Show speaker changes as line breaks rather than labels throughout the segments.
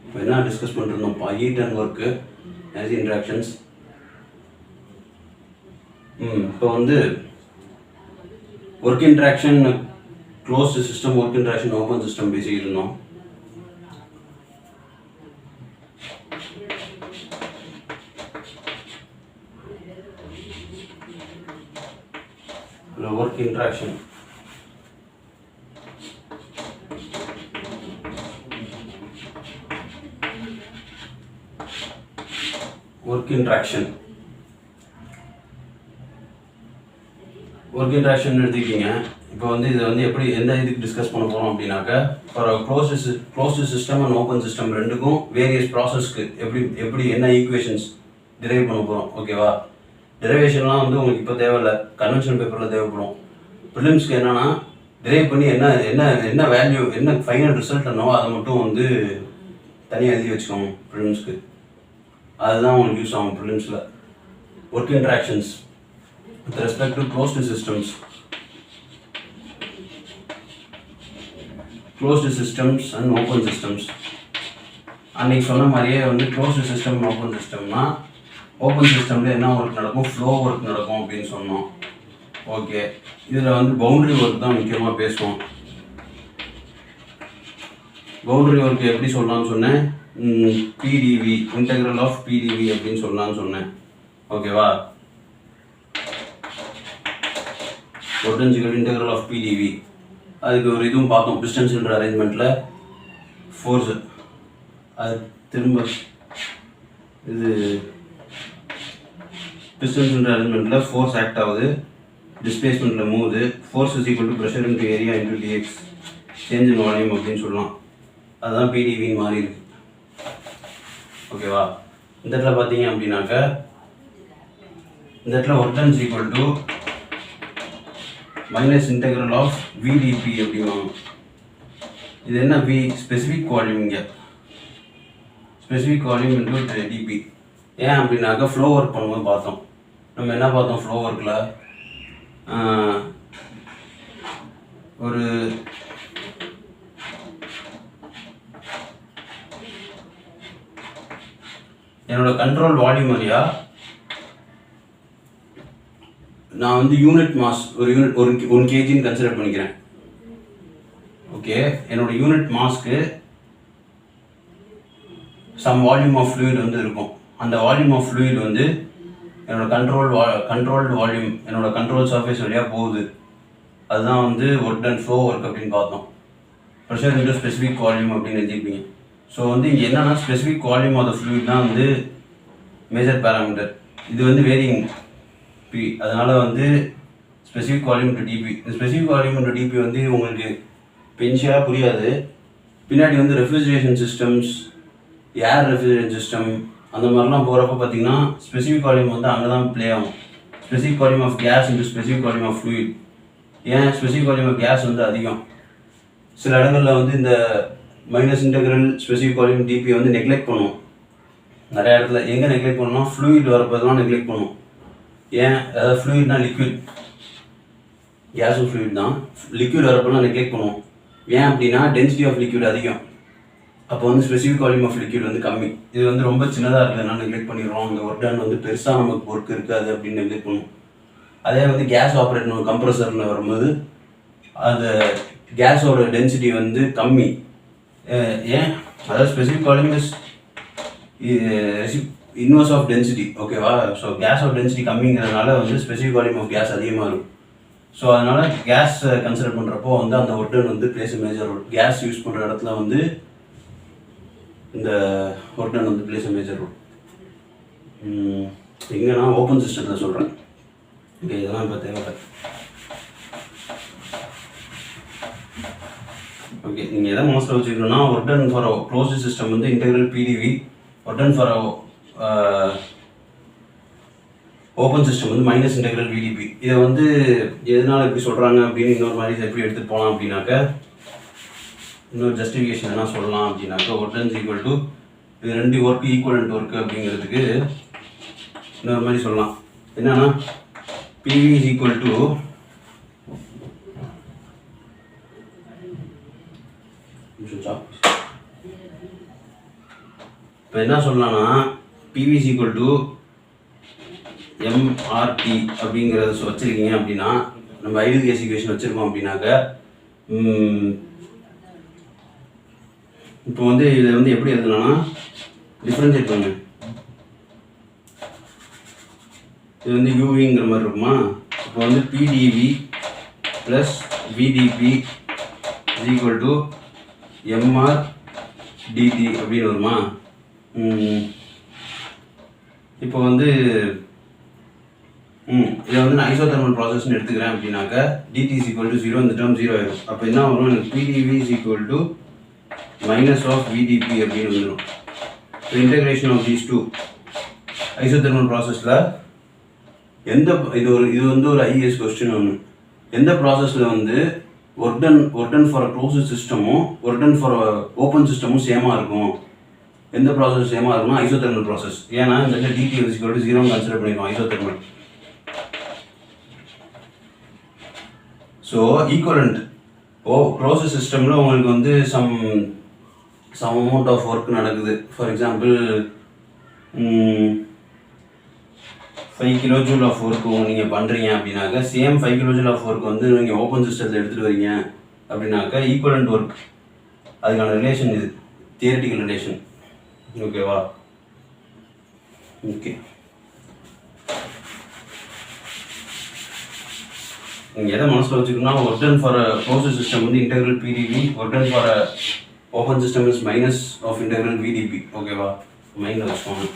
இப்போ என்ன டிஸ்கஸ் பண்ணிருந்தோம்ப்பா, heat and work as interactions. இப்போ வந்து work interaction, closed system, work interaction, open system பேசிக்கிட்டு இருந்தோம். ஒர்க் இன்ட்ராக்ஷன் ஒர்க் இன்ட்ராக்ஷன் எடுத்துக்கிட்டீங்க. இப்போ வந்து இதை வந்து எப்படி எந்த இதுக்கு டிஸ்கஸ் பண்ண போகிறோம் அப்படின்னாக்க, for closed system and open system ரெண்டுக்கும் வேரியஸ் ப்ராசஸ்க்கு எப்படி என்ன ஈக்குவேஷன்ஸ் டிரைவ் பண்ண போகிறோம். ஓகேவா? டெரிவேஷன்லாம் வந்து உங்களுக்கு இப்போ தேவையில்லை, கன்வென்ஷனல் பேப்பரில் தேவைப்படும். ப்ரிலிம்ஸ்க்கு என்னென்னா டிரைவ் பண்ணி என்ன வேல்யூ, என்ன ஃபைனல் ரிசல்ட் என்னவோ அதை மட்டும் வந்து தனியாக எழுதி வச்சுக்கோங்க ப்ரிலிம்ஸ்க்கு. அதுதான் உங்களுக்கு யூஸ் ஆகும் ப்ரிலிம்ஸில். Work interactions with respect to closed systems and open systems. அன்னைக்கு சொன்ன மாதிரியே வந்து க்ளோஸ்டு சிஸ்டம் ஓப்பன் சிஸ்டம்னா, ஓப்பன் சிஸ்டமில் என்ன ஒர்க் நடக்கும், ஃப்ளோ ஒர்க் நடக்கும் அப்படின்னு சொன்னோம். ஓகே, இதில் வந்து பவுண்டரி ஒர்க் தான் முக்கியமாக பேசுவோம். பவுண்டரி ஒர்க் எப்படி சொல்லலாம்னு சொன்னேன், பிடிவி, இன்டெக்ரல் ஆஃப் பிடிவி அப்படின்னு சொல்லலாம்னு சொன்னேன். ஓகேவா? பொட்டன்ஷியல் இன்டெக்ரல் ஆஃப் பிடிவி, அதுக்கு ஒரு இதுவும் பார்த்தோம். பிஸ்டன் சிலிண்டர் அரேஞ்ச்மெண்ட்டில் ஃபோர்ஸு, அது திரும்ப இது பிஸ்டன் சிலிண்டர் அரேஞ்ச்மெண்ட்டில் ஃபோர்ஸ் ஆக்ட் ஆகுது, டிஸ்பிளேஸ்மெண்ட்டில் மூவ்து. Force is equal to pressure into area into d x, change in volume அப்படின்னு சொல்லலாம். அதுதான் பிடிவின்னு மாறி இருக்கு. ஓகேவா? இந்த இடத்துல பார்த்தீங்க அப்படின்னாக்க, இந்த இடத்துல work done is equal to minus integral of v d p அப்படிவாங்க. இது என்ன வி, ஸ்பெசிஃபிக் வால்யூம். இங்கே ஸ்பெசிஃபிக் வால்யூம் இன்டு டிபி. ஏன் அப்படின்னாக்கா ஃப்ளோ ஒர்க் பண்ணும்போது பார்த்தோம். நம்ம என்ன பார்த்தோம் ஃப்ளோ ஒர்க்கில், ஒரு என்னோட கண்ட்ரோல் வால்யூம் வழியா நான் வந்து யூனிட் மாஸ், ஒரு யூனிட் 1 kgன்னு கன்சிடர் பண்ணிக்கிறேன். ஓகே, என்னோட யூனிட் மாஸ்க்கு சம் வால்யூம் ஆஃப் ஃப்ளூயிட் வந்து இருக்கும். அந்த வால்யூம் ஆஃப் ஃப்ளூயிட் வந்து என்னோட கண்ட்ரோல்டு வால்யூம், என்னோட கண்ட்ரோல் சர்ஃபேஸ் வழியாக போகுது. அதுதான் வந்து ஒர்க் டன், ஃப்ளோ ஒர்க் அப்படின்னு பார்த்தோம். ப்ரெஷர் இன்டு ஸ்பெசிஃபிக் வால்யூம் அப்படின்னு எழுதிருப்பீங்க. ஸோ வந்து இங்கே என்னன்னா, specific volume of the fluid தான் வந்து மேஜர் பேராமீட்டர். இது வந்து வேரியிங் பி, அதனால் வந்து ஸ்பெசிஃபிக் வால்யூம் டு டிபி. இந்த ஸ்பெசிஃபிக் வால்யூம் டு டிபி வந்து உங்களுக்கு பென்ஷியாக புரியாது. பின்னாடி வந்து ரெஃப்ரிஜரேஷன் சிஸ்டம்ஸ், ஏர் ரெஃப்ரிஜரேஷன் சிஸ்டம் அந்த மாதிரிலாம் போகிறப்ப பார்த்தீங்கன்னா ஸ்பெசிஃபிக் வால்யூம் வந்து அங்கே தான் ப்ளே ஆகும். Specific volume of gas into specific volume of fluid. ஏன் ஸ்பெசிஃபிக் வால்யூம் ஆஃப் கேஸ் வந்து அதிகம், சில இடங்களில் வந்து இந்த minus integral specific volume D P வந்து நெக்லெக்ட் பண்ணுவோம். நிறையா இடத்துல எங்கே நெக்லெக்ட் பண்ணணும், ஃப்ளூயிட் வரப்போதான் நெக்லெக்ட் பண்ணுவோம். ஏன், அதாவது ஃப்ளூயிட்னா லிக்விட், கேஸும் ஃப்ளூயிட் தான். லிக்விட் வரப்போலாம் நெக்லெக்ட் பண்ணுவோம். ஏன் அப்படின்னா டென்சிட்டி ஆஃப் லிக்விட் அதிகம், அப்போ வந்து ஸ்பெசிஃபிக் வால்யூம் ஆஃப் லிக்விட் வந்து கம்மி. இது வந்து ரொம்ப சின்னதாக இருக்கிறதுனால நெக்லெக்ட் பண்ணிடுறோம். அந்த ஒர்க் டன் வந்து பெருசாக நமக்கு ஒர்க் இருக்காது அப்படின்னு நெக்லெக்ட் பண்ணுவோம். அதே வந்து கேஸ் ஆப்ரேட் பண்ணுவோம் கம்ப்ரஸரில் வரும்போது அந்த கேஸோட டென்சிட்டி வந்து கம்மி. ஏன், அதாவது specific volume is inverse of density. ஓகேவா? ஸோ கேஸோட டென்சிட்டி கம்மிங்கிறதுனால வந்து ஸ்பெசிஃபிக் வால்யூம் ஆஃப் கேஸ் அதிகமாக இருக்கும். ஸோ அதனால் கேஸ் கன்சிடர் பண்ணுறப்போ வந்து அந்த ஒர்க் டன் வந்து plays major role. Gas use பண்ணுற இடத்துல வந்து இந்த ஒர்க் டன் வந்து பிளேஸ் மேஜர் ரோல். எங்கன்னா ஓப்பன் சிஸ்டத்தில் சொல்கிறேன். ஓகே, இதெல்லாம் இப்போ தேவை. ஓகே, நீங்கள் எதை மோஸ்ட்டாக வச்சுக்கணும்னா, work done for closed system வந்து integral p d v, work done for open system வந்து மைனஸ் இன்டெக்ரல் விடிபி. இதை வந்து எதனால் இப்படி சொல்கிறாங்க அப்படின்னு இன்னொரு மாதிரி எப்படி எடுத்துகிட்டு போகலாம் அப்படின்னாக்க, இன்னொரு ஜஸ்டிஃபிகேஷன் என்ன சொல்லலாம் அப்படின்னாக்கா, work done is equal to, இது ரெண்டு ஒர்க்கு ஈக்குவலண்ட் ஒர்க்கு அப்படிங்கிறதுக்கு இன்னொரு மாதிரி சொல்லலாம். என்னன்னா, பிவி இஸ் ஈக்குவல் டு இப்போ என்ன சொல்லலாம்னா PV is equal to MRT அப்படிங்கிறத வச்சுருக்கீங்க அப்படின்னா, நம்ம ஐடியல் கேஸ் ஈக்குவேஷன் வச்சுருக்கோம் அப்படின்னாக்க, இப்போ வந்து இதை வந்து எப்படி எழுதலாம்னா டிஃப்ரென்ஷியேட் பண்ணுங்க. இது வந்து யூவிங்கிற மாதிரி இருக்குமா. இப்போ வந்து PdV plus VdP is equal to MRDT அப்படின்னு வருமா. இப்போ வந்து இதை வந்து நான் ஐசோதர்மல் ப்ராசஸ்ன்னு எடுத்துக்கிறேன் அப்படின்னாக்க dt is equal to 0, இந்த டேர்ம் 0 ஆயிடும். அப்போ என்ன வரும், எனக்கு PdV is equal to minus of VdP அப்படின்னு வந்துடும். இப்போ integration of these two isothermal ப்ராசஸில் இது வந்து ஒரு ஐஏஎஸ் கொஸ்டின் ஒன்று. எந்த ப்ராசஸில் வந்து ஒர்க் டன் ஃபார் க்ளோஸ்ட் சிஸ்டமும் ஒர்க் டன் ஃபார் ஓப்பன் சிஸ்டமும் சேமாக இருக்கும். எந்த ப்ராசஸ் சேமாக இருக்கும்னா ஐசோதர்மல் ப்ராசஸ். ஏன்னா இந்த dt is equal to 0 consider பண்ணிருக்கோம் ஐசோதர்மல். ஸோ ஈக்குவலண்ட் க்ளோஸ் சிஸ்டமில் உங்களுக்கு வந்து சம் அமௌண்ட் ஆஃப் ஒர்க் நடக்குது. For example 5 kJ of work நீங்கள் பண்ணுறீங்க அப்படின்னாக்க, சேம் 5 kJ ஆஃப் ஒர்க் வந்து நீங்கள் ஓப்பன் சிஸ்டத்தில் எடுத்துகிட்டு வரீங்க அப்படின்னாக்க ஈக்குவலண்ட் ஒர்க், அதுக்கான ரிலேஷன் இது தியரிட்டிக்கல் ரிலேஷன். ஓகேவா. ஓகே, நீங்கள் எதை மனசில் வச்சுக்கணும்னா work done for closed system வந்து integral PdV, work done for open system is minus of integral VdP. ஓகேவா, மைண்டில் வச்சுக்கோங்க.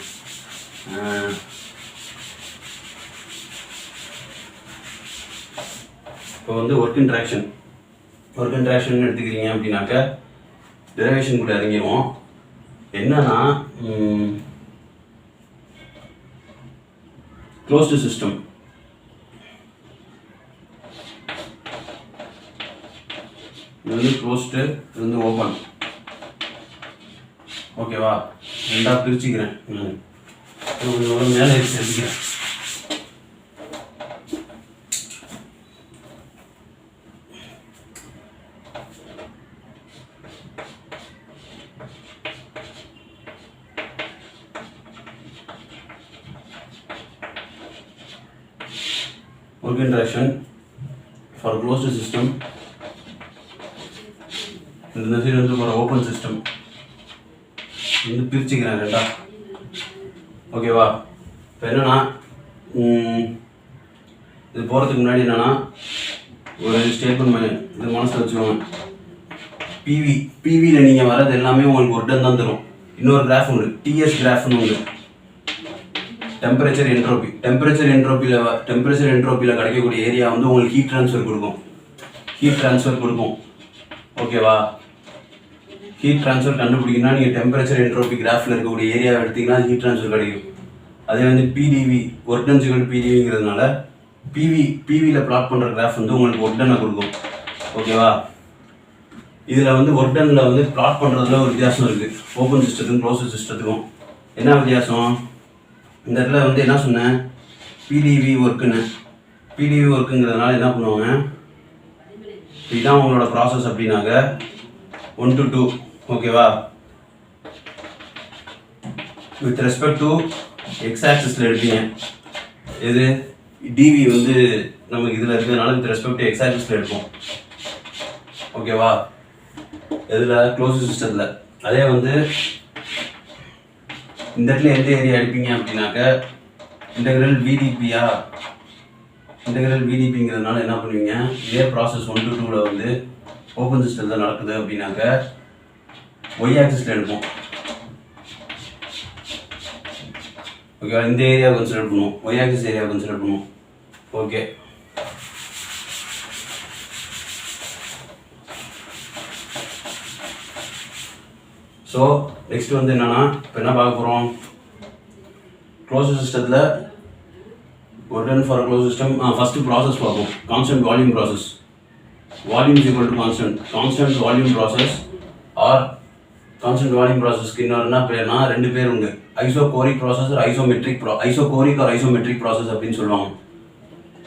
இப்போ வந்து ஒர்க் இன்ட்ராக்ஷன் எடுத்துக்கிறீங்க அப்படின்னாக்க டெரிவேஷன் கூட இறங்கிடுவோம். என்னன்னா க்ளோஸ்டு சிஸ்டம் இது வந்து க்ளோஸ்டு, இது வந்து ஓப்பன். ஓகேவா, ரெண்டாக பிரிச்சுக்கிறேன். கொஞ்சம் மேலே எடுத்துக்கிறேன். Work interaction for closed system இந்த சைடு வந்து ஒரு ஓப்பன் சிஸ்டம் வந்து பிரிச்சுக்கிறேன் ரெண்டா. ஓகேவா, இப்போ என்னன்னா இது போகிறதுக்கு முன்னாடி என்னன்னா ஒரு ஸ்டேட்மெண்ட் இது மனசில் வச்சுக்கோங்க. பிவியில் நீங்கள் வர்றது எல்லாமே உங்களுக்கு ஒரு டன் தான் தரும். இன்னொரு கிராஃப் உண்டு, TS கிராஃப்னு உண்டு. டெம்பரேச்சர் என்ட்ரோப்பியில் கிடைக்கக்கூடிய ஏரியா வந்து உங்களுக்கு ஹீட் ட்ரான்ஸ்ஃபர் கொடுக்கும். ஓகேவா, ஹீட் ட்ரான்ஸ்ஃபர் கண்டுபிடிக்கணும்னா நீங்கள் டெம்பரேச்சர் என்ட்ரோபி கிராஃபில் இருக்கக்கூடிய ஏரியாவை எடுத்திங்கன்னா ஹீட் ட்ரான்ஸ்ஃபர் கிடைக்கும். அதே வந்து PdV ஒர்க் டன் ஈக்குவல் PdVங்கிறதுனால பிவியில் பிளாட் பண்ணுற கிராஃப் வந்து உங்களுக்கு ஒர்க் டன்னை கொடுக்கும். ஓகேவா, இதில் வந்து ஒர்க் டன்னில் வந்து பிளாட் பண்ணுறதுல ஒரு வித்தியாசம் இருக்குது. ஓப்பன் சிஸ்டத்துக்கும் க்ளோஸ்ட் சிஸ்டத்துக்கும் என்ன வித்தியாசம்? இந்த இடத்துல வந்து என்ன சொன்னேன், PdV ஒர்க்குங்கிறதுனால என்ன பண்ணுவாங்க, இதுதான் உங்களோட ப்ராசஸ் அப்படின்னாக்க 1 to 2. ஓகேவா, வித் ரெஸ்பெக்ட் டு எக்ஸ் ஆக்சிஸில் எடுப்பீங்க. இது dV வந்து நமக்கு இதில் இருக்கிறதுனால வித் ரெஸ்பெக்ட் டு எக்ஸ் ஆக்சிஸில் எடுப்போம். ஓகேவா, இதில் க்ளோஸ்ட் சிஸ்டத்தில். அதே வந்து இந்த இடத்துல எந்த ஏரியா எடுப்பீங்க அப்படின்னாக்க இன்டெக்ரல் VdPங்கிறதுனால என்ன பண்ணுவீங்க, இதே ப்ராசஸ் 1 to 2ல் வந்து ஓப்பன் சிஸ்டத்தில் நடக்குது அப்படின்னாக்க ஒய் ஆக்சிஸில் எடுப்போம். ஓகேவா, இந்த ஏரியாவை கன்சிடர் பண்ணுவோம், ஒய் ஆக்சிஸ் ஏரியாவை கன்சிடர் பண்ணுவோம். ஓகே, ஸோ நெக்ஸ்ட் வந்து என்னன்னா, இப்போ என்ன பார்க்க போகிறோம், க்ளோஸ்ட் சிஸ்டத்தில் work done for close system. First process பார்ப்போம், constant volume process. Volume is equal to constant volume process or constant volume ப்ராசஸ்க்கு இன்னொரு பேர்னா ரெண்டு பேர் உண்டு, isochoric process isochoric or isometric process அப்படின்னு சொல்லுவாங்க.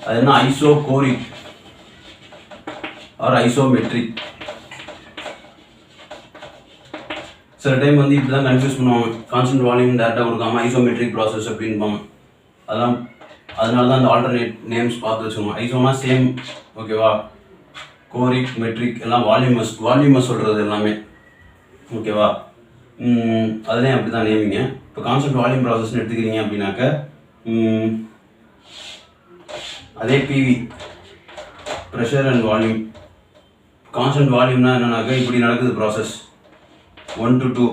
அது என்ன, ஐசோகோரிக் ஆர் ஐசோமெட்ரிக். சில டைம் வந்து இப்படி தான் கன்ஃபியூஸ் பண்ணுவாங்க, கான்ஸ்டன்ட் வால்யூம் டேரெக்டாக கொடுக்காம ஐசோமெட்ரிக் ப்ராசஸ் அப்படின்பாங்க. அதனால தான் அந்த ஆல்டர்னேட் நேம்ஸ் பார்த்து வச்சுக்கோங்க. ஐசோனா சேம், ஓகேவா. கோரிக், மெட்ரிக் எல்லாம் வால்யூமஸ் சொல்கிறது எல்லாமே, ஓகேவா. அதுலேயும் அப்படி தான் நேமிங்க. இப்போ கான்ஸ்டன்ட் வால்யூம் ப்ராசஸ்ன்னு எடுத்துக்கிறீங்க அப்படின்னாக்க அதே p v, pressure and volume. Constant வால்யூம்னா என்னன்னாக்கா இப்படி நடக்குது ப்ராசஸ் 1 to 2,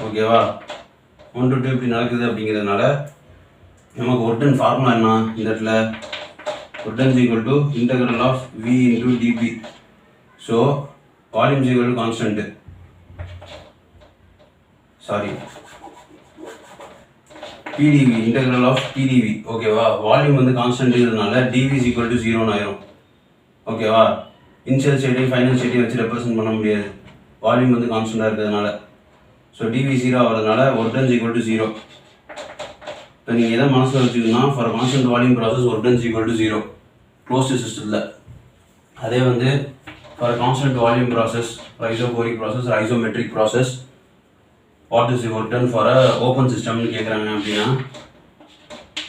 ஓகேவா. 1 to 2 இப்படி நடக்குது அப்படிங்கிறதுனால நமக்கு ஒர்க் டன் ஃபார்முலா என்ன இந்த இடத்துல, work done equal to integral of we into dP. So volume equal to constant, sorry PdV, integral of PdV, ஓகேவா. வால்யூம் வந்து கான்ஸ்டன்ட்ங்கிறதுனால டிவி இஸ் ஈக்குவல் டு 0ன்னு ஆயிரும், ஓகேவா. இனிஷியல் ஸ்டேட்டையும் ஃபைனல் ஸ்டேட்டையும் வச்சு ரெப்ரசென்ட் பண்ண முடியாது, வால்யூம் வந்து கான்ஸ்டன்டாக இருக்கிறதுனால. ஸோ டிவி 0 ஆகிறதுனால ஒர்க் டன் ஈக்குவல் டு 0. இப்போ நீங்கள் எதை மனசில் வச்சுக்கணும்னா, for constant volume process work done equal to 0 closed சிஸ்டத்தில். அதே வந்து for constant volume process, isochoric process, isometric process, what is work done for a open சிஸ்டம்னு கேட்குறாங்க அப்படின்னா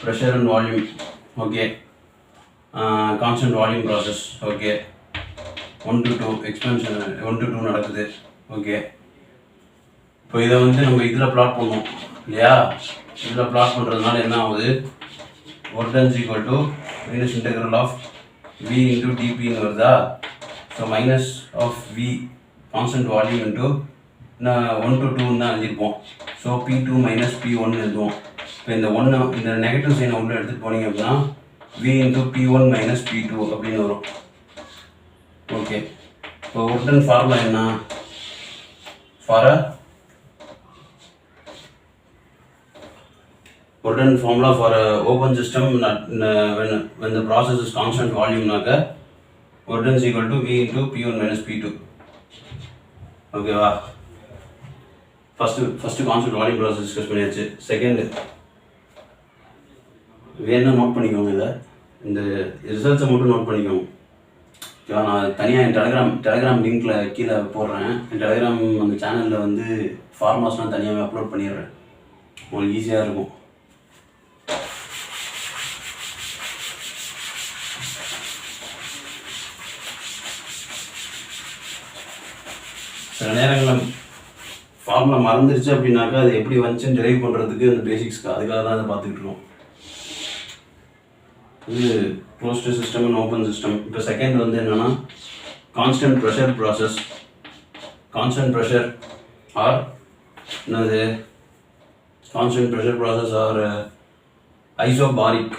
pressure and volume, okay. Constant volume process, okay. 1 to 2 expansion 1 to 2 நடக்குது, okay. இப்போ இதை வந்து நம்ம இதில் ப்ளாட் பண்ணோம் இல்லையா. இதில் ப்ளாட் பண்ணுறதுனால என்ன ஆகுது, work done equal to minus integral of we into டிபின்னு வருதா. So minus of v constant volume into 1 to 2 தான் எழுதியிருப்போம். ஸோ P2 மைனஸ் P1 எழுதுவோம். இப்போ இந்த நெகட்டிவ் சைனை உள்ள எடுத்துகிட்டு போனீங்க அப்படின்னா we into P1 minus P2 அப்படின்னு வரும், ஓகே. இப்போ ஒர்க் டன் ஃபார்முலா என்ன, for a work done formula for a open system when the process is constant volume naaka work done is equal to V into P1 minus P2, ஓகேவா. First constant volume process discuss பண்ணியாச்சு. Second வேணா note பண்ணிக்கோங்க, இதை இந்த ரிசல்ட்ஸை மட்டும் note பண்ணிக்கோங்க, ஓகேவா. நான் தனியாக என் டெலகிராம் லிங்க்கில் கீழே போடுறேன். என் டெலகிராம் அந்த சேனலில் வந்து ஃபார்மாஸ்லாம் தனியாகவே அப்லோட் பண்ணிடுறேன், உங்களுக்கு ஈஸியாக இருக்கும். சில நேரங்களில் ஃபார்முலா மறந்துருச்சு அப்படின்னாக்கா அது எப்படி வந்துச்சுன்னு டிரைவ் பண்ணுறதுக்கு அந்த பேசிக்ஸ்க்கு அதுக்காக தான் அதை பார்த்துக்கிட்டு இருக்கோம். இது closed system and open system. இப்போ செகண்ட் வந்து என்னென்னா constant pressure process. Constant pressure or என்னது, constant pressure process or isobaric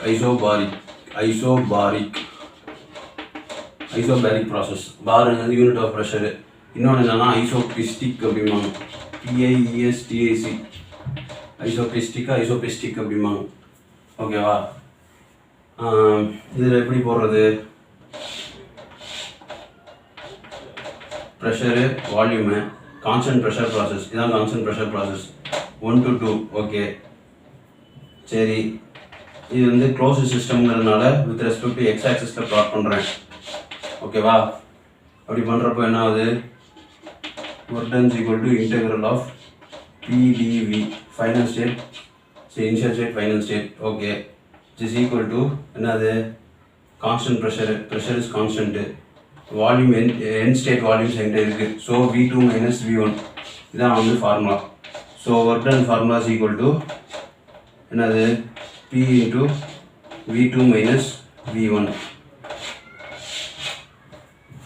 process. Bar என்னது யூனிட் ஆஃப் ப்ரெஷரு. இன்னொன்று என்னென்னா ஐசோபிஸ்டிக் அப்படிம்பாங்க, PIESTIC, ஐசோபிஸ்டிக் அப்படிம்பாங்க, ஓகேவா. இதில் எப்படி போடுறது, pressure volume constant pressure process, இதுதான் constant pressure process 1 to 2, okay. சரி, இது வந்து க்ளோஸ்டு சிஸ்டம்ங்கிறதுனால வித் ரெஸ்பெக்ட் டு எக்ஸ் ஆக்சிஸில் ப்ளாட் பண்ணுறேன், ஓகேவா. அப்படி பண்ணுறப்போ என்ன ஆகுது, work done is equal to integral of PdV, final state, initial state, final state, okay, which is equal to என்னது, constant pressure is constant, volume end state volumes என்கிட்ட இருக்கு. ஸோ V2 minus V1 இதான் வந்து formula. So work ton formula is equal to என்னது, P into V2 minus V1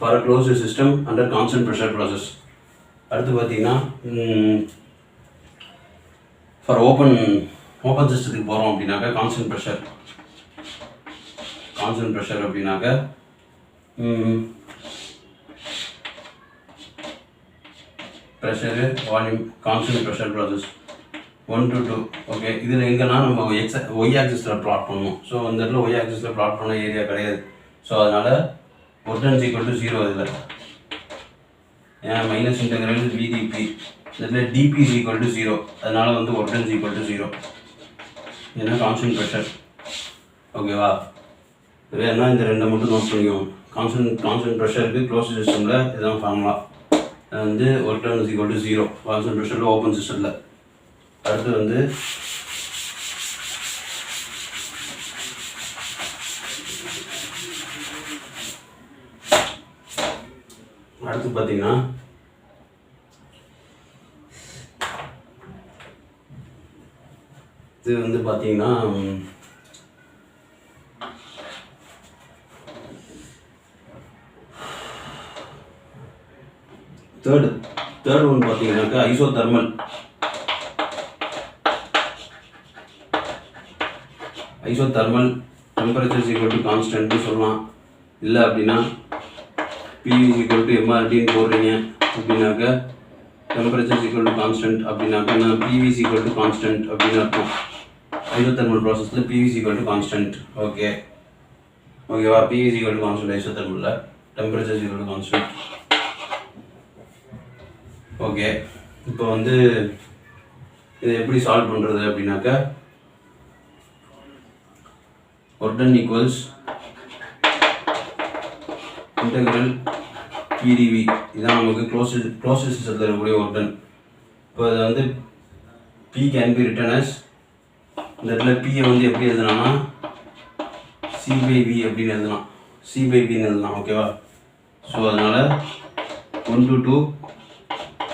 for a closed system under constant pressure process. அடுத்து பார்த்தீங்கன்னா for open சிஸ்டத்துக்கு போகிறோம் அப்படின்னாக்கா constant pressure அப்படின்னாக்க pressure volume constant pressure process 1 to 2, okay. இதில் எங்கன்னா நம்ம Y ஆக்சிஸில் plot பண்ணணும். ஸோ அந்த இடத்துல ஒய் ஆக்சிஸில் ப்ளாட் பண்ண ஏரியா கிடையாது. ஸோ அதனால் ஒர்க் டன் ஈக்குவல் டு 0 இதில் ஏன் மைனஸ் இன்டெக்ரல் விடிபி, இதில் டிபி இஸ் ஈக்குவல் டு 0, அதனால் வந்து ஒர்க் டன் ஈக்குவல் டு 0, ஏன்னா கான்ஸ்டன்ட் ப்ரெஷர், ஓகேவா. வேணா இந்த ரெண்டை மட்டும் நோட் பண்ணிக்கோங்க. கான்ஸ்டன்ட் ப்ரெஷருக்கு க்ளோஸ்டு சிஸ்டமில் இதுதான் ஃபார்முலா. வந்து work done is equal to 0 கான்சன்ட்ரேஷனில் ஓப்பன் சிஸ்டமில். அடுத்து வந்து பார்த்தீங்கன்னா இது வந்து பார்த்தீங்கன்னா தேர்ட் ஒன் பார்த்தீங்கன்னாக்கா isothermal. Temperature is equal to கான்ஸ்டன்ட்னு சொல்லலாம். இல்லை அப்படின்னா P is equal to MRTன்னு போடுறீங்க அப்படின்னாக்கா temperature is equal to constant அப்படின்னாக்கா நான் PV is equal to constant அப்படின்னு அர்த்தம். ஐசோதர்மல் ப்ராசஸில் PV is equal to constant. ஓகேவா? PV is equal to constant ஐசோதர்மலில், temperature is equal to constant. Okay, இப்போ வந்து இதை எப்படி சால்வ் பண்ணுறது அப்படின்னாக்கா work done equals integral PdV. இதுதான் நமக்கு க்ளோஸ் சிஸ்டத்தில் இருக்கக்கூடிய ஒர்க் டன். இப்போ அதை வந்து P can be written as, இந்த இடத்துல P வந்து எப்படி எழுதலாம்னா C/V அப்படின்னு எழுதலாம், C/Vன்னு எழுதலாம். ஓகேவா? ஸோ அதனால் 1 to 2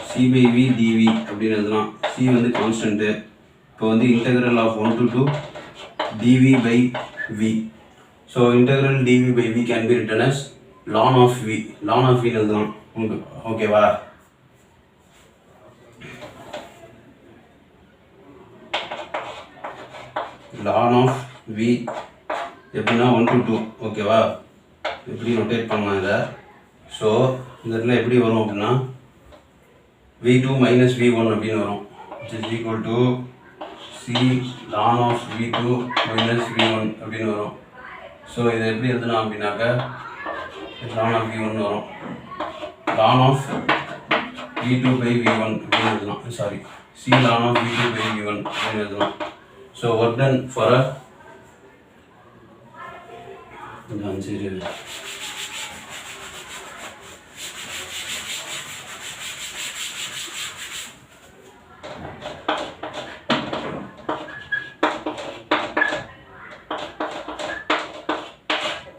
C/V dV அப்படின்னு எழுதலாம். C வந்து கான்ஸ்டன்ட்டு. இப்போ வந்து integral of 1 to 2 dV by V. So integral dV by V can be written as ln of V. ln of V எழுதலாம். ஓகேவா? ln of V எப்படின்னா 1 to 2. ஓகேவா? எப்படி ரொட்டேட் பண்ணலாம் இதை. ஸோ இந்த இடத்துல எப்படி வரும் அப்படின்னா V2 minus V1 அப்படின்னு வரும். which is equal to C ln of V2 minus V1 அப்படின்னு வரும். ஸோ இதை எப்படி எழுதலாம் அப்படின்னாக்கா ln of V1 வரும், ln of V2 by V1 அப்படின்னு எழுதலாம். Sorry, C ln of V2 by V1 அப்படின்னு எழுதலாம். ஸோ ஒர்க் டன் ஃபார் சரி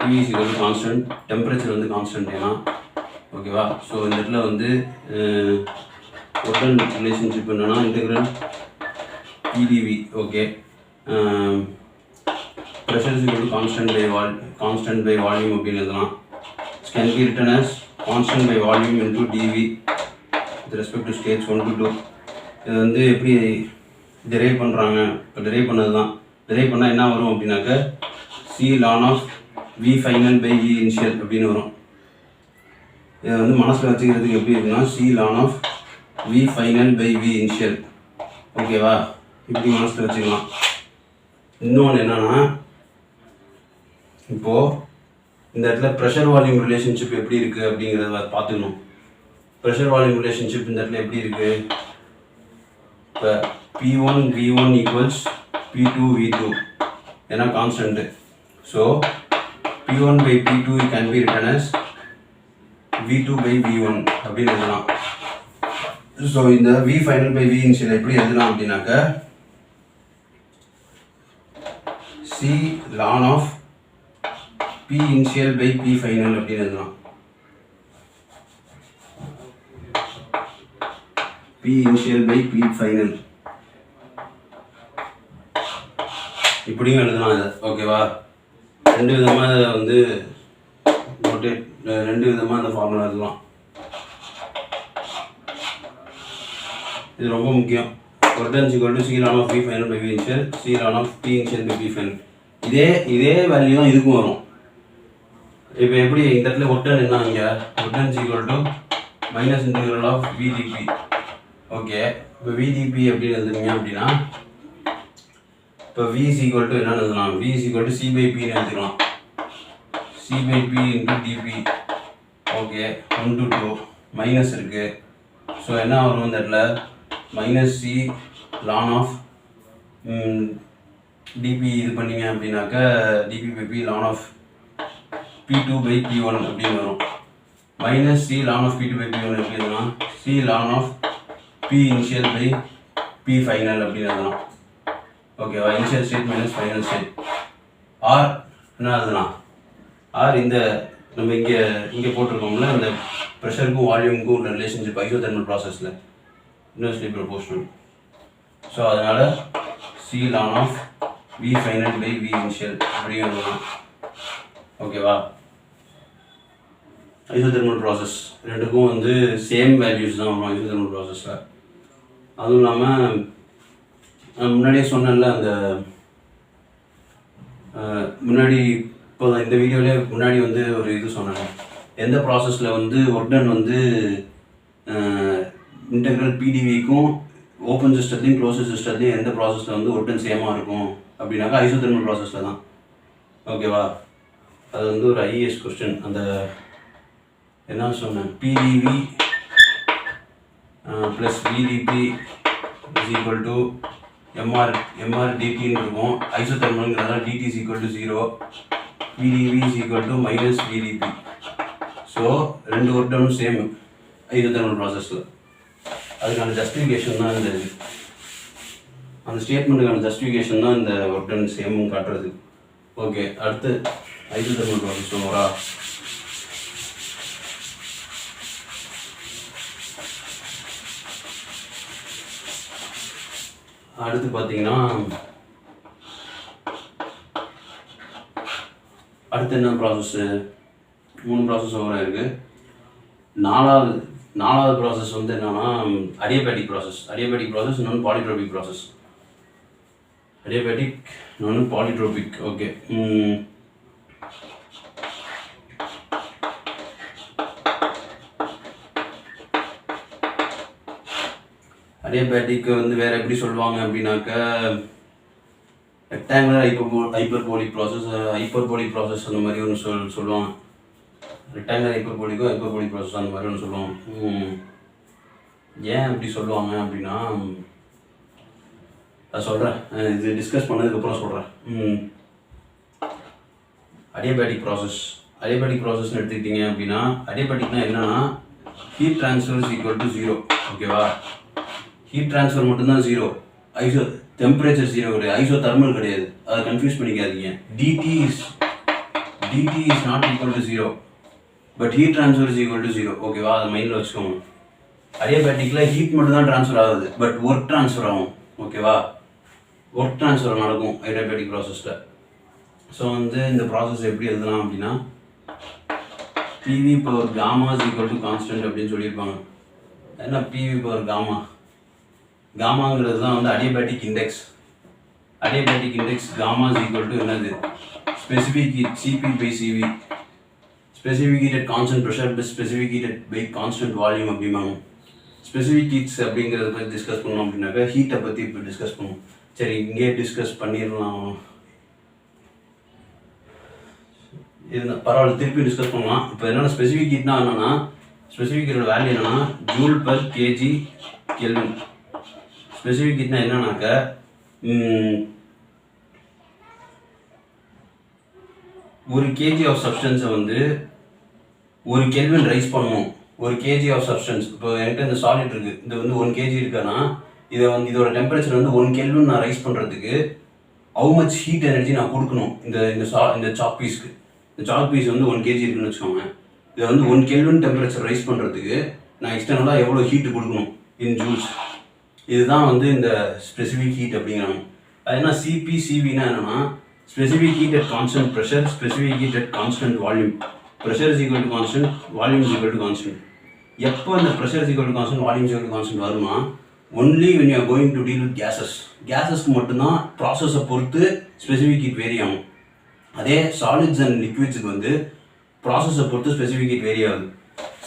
P is equal to constant, temperature வந்து கான்ஸ்டன்ட் ஏன்னா. ஓகேவா? ஸோ இந்த இடத்துல வந்து ஒர்க் டன் ரிலேஷன்ஷிப் என்னன்னா integral PdV. Okay, pressure is equal to constant by volume அப்படின்னு எழுதலாம். Can be written as constant by volume into dV with respect to stage 1 to 2. இது வந்து எப்படி டெரைவ் பண்ணுறாங்க? இப்போ டெரைவ் பண்ணது தான். டெரைவ் பண்ணால் என்ன வரும் அப்படின்னாக்க C ln of V final by V initial அப்படின்னு வரும். இதை வந்து மனசில் வச்சுக்கிறதுக்கு எப்படி இருக்குன்னா C ln of V final by V initial. ஓகேவா? இப்படி மனசில் வச்சுக்கலாம். இன்னொன்று என்னன்னா இப்போது இந்த இடத்துல ப்ரெஷர் வால்யூம் ரிலேஷன்ஷிப் எப்படி இருக்குது அப்படிங்கிறத பார்த்துக்கணும். ப்ரெஷர் வால்யூம் ரிலேஷன்ஷிப் இந்த இடத்துல எப்படி இருக்குது? இப்போ P1 V1 equals P2 V2 ஏன்னா constant. So P1 by P2 can be written as V2 by V1 அப்படின்னு எழுதலாம். ஸோ இந்த V final by V initial எப்படி எழுதலாம் அப்படின்னாக்க C ln of P initial by P final அப்படின்னு எழுதலாம். P initial by P final இப்படியும் எழுதலாம் இதை. ஓகேவா? ரெண்டு விதமாக இதை வந்து ரெண்டு விதமாக இந்த ஃபார்முலா எழுதலாம். இது ரொம்ப முக்கியம். Work done is equal to C ln of V final by V initial, C ln of P initial by P final. இதே வேல்யூ தான் இதுக்கும் வரும். இப்போ எப்படி இந்த இடத்துல ஒர்க் டன் என்ன? இங்கே work done is equal to minus integral of VdP. Okay, இப்போ VdP அப்படின்னு எழுதுறீங்க அப்படின்னா இப்போ V is equal to என்னன்னு எழுதலாம்? V is equal to C/P எழுதிக்கலாம். C/P into dP. Okay, 1 to 2 minus இருக்கு. ஸோ என்ன வரும் இந்த இடத்துல? Minus C ln of dP இது பண்ணிங்க அப்படின்னாக்க dP by P ln of P2 by P1 அப்படின்னு வரும். minus C ln of P2 by P1 எப்படி எழுதலாம்? C ln of P initial by P final அப்படின்னு எழுதலாம். ஓகேவா? Initial state minus final state. ஆர் என்ன எழுதலாம்? ஆர் இந்த நம்ம இங்கே போட்டிருக்கோம்ல இந்த ப்ரெஷருக்கும் வால்யூமுக்கும் உள்ள ரிலேஷன்ஷிப் ஐசோதெர்மல் ப்ராசஸில் இன்வெர்ஸ்லி ப்ரொபோர்ஷனல். ஸோ அதனால் C ln of V final by V initial அப்படி எழுதலாம். ஓகேவா? ஐசோதெர்மல் ப்ராசஸ் ரெண்டுக்கும் வந்து சேம் வேல்யூஸ் தான் வரும் ஐசோதெர்மல் ப்ராசஸில். அதுவும் இல்லாமல் முன்னாடியே சொன்னேன்ல அந்த முன்னாடி இப்போ இந்த வீடியோவிலே முன்னாடி வந்து ஒரு இது சொன்னேன், எந்த ப்ராசஸில் வந்து ஒர்க் டன் வந்து இன்டெக்ரல் பிடிவிக்கும் ஓப்பன் சிஸ்டத்துலையும் க்ளோஸ் சிஸ்டத்துலையும் எந்த ப்ராசஸில் வந்து ஒர்க் டன் சேமாக இருக்கும் அப்படின்னாக்கா ஐசோதெர்மல் ப்ராசஸில் தான். ஓகேவா? அது வந்து ஒரு ஐஏஎஸ் கொஸ்டின். அந்த என்ன சொன்னேன், PDV plus VdP is equal to MR dt இருக்கும். ஐசோதெர்மல்ங்கிறதால dt is equal to 0, VdV is equal to minus VdP. So ரெண்டு ஒர்க் டனும் சேம் ஐசோதெர்மல் ப்ராசஸில். அதுக்கான ஜஸ்டிஃபிகேஷன் தான் இந்த அந்த ஸ்டேட்மெண்ட்டுக்கான ஜஸ்டிஃபிகேஷன் தான் இந்த ஒர்க் டன் சேம்னு காட்டுறது. ஓகே, அடுத்து ஐசோதெர்மல் ப்ராசஸ் சொல்லுறா. அடுத்து பார்த்தீங்கன்னா அடுத்து என்ன ப்ராசஸ்ஸு, 3 ப்ராசஸ் ஓவராக இருக்குது. நாலாவது ப்ராசஸ் வந்து என்னன்னா அடியபேட்டிக் ப்ராசஸ். அடியபேட்டிக் ப்ராசஸ் இன்னொன்று பாலிட்ரோபிக் ப்ராசஸ். அடியபேட்டிக் இன்னொன்று பாலிட்ரோபிக். ஓகே, அடியபேட்டிக் வந்து வேறு எப்படி சொல்லுவாங்க அப்படின்னாக்க ரெக்டாங்குலர் ஹைப்பர்போலிக் ப்ராசஸ் அந்த மாதிரி ஒன்று சொல்லுவாங்க. ரெக்டாங்குலர் ஹைப்பர்போலிக் ப்ராசஸ் அந்த மாதிரி ஒன்று சொல்லுவாங்க. ஏன் அப்படி சொல்லுவாங்க அப்படின்னா நான் சொல்கிறேன், இது டிஸ்கஸ் பண்ணதுக்கப்புறம் சொல்கிறேன். அடியபேட்டிக் ப்ராசஸ்ன்னு எடுத்துக்கிட்டீங்க அப்படின்னா அடியபேட்டிக்னா என்னன்னா heat transfer is equal to 0. ஓகேவா? ஹீட் ட்ரான்ஸ்ஃபர் மட்டும்தான் 0, டெம்பரேச்சர் 0 கிடையாது, ஐசோதெர்மல் கிடையாது. அதை கன்ஃபியூஸ் பண்ணிக்காதீங்க. dt is not equal to 0, but heat transfer is equal to 0. ஓகேவா? அதை மைண்டில் வச்சுக்கோங்க. அடியபேட்டிக்கில் ஹீட் மட்டும் தான் ட்ரான்ஸ்ஃபர் ஆகுது, பட் ஒர்க் ட்ரான்ஸ்ஃபர் ஆகும். ஓகேவா? ஒர்க் ட்ரான்ஸ்ஃபர் நடக்கும் அடியபேட்டிக் ப்ராசஸில். ஸோ வந்து இந்த ப்ராசஸ் எப்படி எழுதலாம் அப்படின்னா PV power gamma is equal to constant அப்படின்னு சொல்லியிருப்பாங்க. என்ன PV பவர் காமாங்கிறது தான் வந்து adiabatic index. Gamma is equal to என்னது, specific heat Cp by Cv, specific heat at constant pressure by specific heat at by constant volume அப்படிம்பாங்க. Specific heats அப்படிங்கிறத பற்றி டிஸ்கஸ் பண்ணோம் அப்படின்னாக்கா ஹீட்டை பற்றி இப்போ டிஸ்கஸ் பண்ணுவோம். சரி, இங்கே டிஸ்கஸ் பண்ணிடலாம், பரவாயில்ல, திருப்பி டிஸ்கஸ் பண்ணலாம். இப்போ என்னென்னா ஸ்பெசிஃபிக் ஹீட்னா என்னென்னா ஸ்பெசிஃபிக் ஹீட்டோட வேல்யூ என்னென்னா joule per kg kelvin. Specific ஹீட்னா என்னன்னாக்க ஒரு கேஜி ஆஃப் சப்ஸ்டன்ஸை வந்து ஒரு கெல்வின் ரைஸ் பண்ணணும். ஒரு கேஜி ஆஃப் சப்ஸ்டன்ஸ், இப்போ என்கிட்ட இந்த சாலிட் இருக்குது, இது வந்து 1 kg இருக்குன்னா இதோட டெம்பரேச்சர் வந்து 1 Kelvin நான் ரைஸ் பண்ணுறதுக்கு ஹவு மச் ஹீட் எனர்ஜி நான் கொடுக்கணும் இந்த சாக் பீஸ்க்கு. இந்த சாக் பீஸ் வந்து 1 kg இருக்குன்னு வச்சுக்கோங்க. இதை வந்து 1 Kelvin டெம்பரேச்சர் ரைஸ் பண்ணுறதுக்கு நான் எக்ஸ்டர்னலாக எவ்வளோ ஹீட்டு கொடுக்கணும் இன் ஜூல்ஸ். இதுதான் வந்து இந்த ஸ்பெசிஃபிக் ஹீட் அப்படிங்கிறாங்க. அது என்ன Cp Cvனா என்னன்னா specific heat at constant pressure, specific heat at constant volume. Pressure is equal to constant, volume is equal to constant. எப்போ இந்த pressure is equal to constant, volume is equal to constant வருமா, only when you are going to deal with கேஸஸ்க்கு மட்டும்தான் ப்ராசஸை பொறுத்து specific heat vary ஆகும். அதே solids and லிக்விட்ஸுக்கு வந்து ப்ராசஸை பொறுத்து ஸ்பெசிஃபிக் ஹீட் வேரி ஆகுது.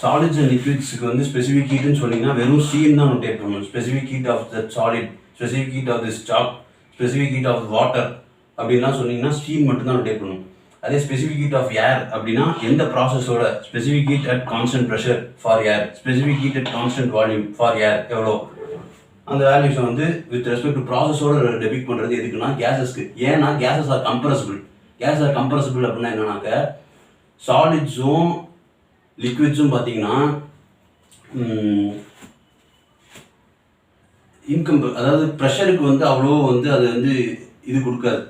சாலிட்ஸ் அண்ட் லிக்விட்ஸுக்கு வந்து ஸ்பெசிஃபிக் ஹீட்னு சொன்னீங்கன்னா வெறும் சீன் தான் நோட்டேட் பண்ணணும். Specific heat of the solid, specific heat of this சாக், ஸ்பெசிஃபிக் ஹீட் ஆஃப் வாட்டர் அப்படின்லாம் சொன்னீங்கன்னா ஸ்டீம் மட்டும் தான் நோட்டேட் பண்ணணும். அதே ஸ்பெசிஃபிக் ஹீட் ஆஃப் ஏர் அப்படின்னா எந்த ப்ராசஸோட specific heat at constant pressure for air, specific heat at constant volume for air எவ்வளோ, அந்த வேல்யூஸை வந்து வித் ரெஸ்பெக்ட் டு ப்ராசஸோட டெபிக் பண்ணுறது எதுக்குன்னா கேஸஸ்க்கு. ஏன்னா கேஸஸ் ஆர் கம்ப்ரஸபிள். அப்படின்னா என்னன்னாக்க சாலிட்ஸும் லிக்விட்ஸும் பார்த்தீங்கன்னா அதாவது ப்ரெஷருக்கு வந்து அவ்வளோ வந்து அது வந்து இது கொடுக்காது,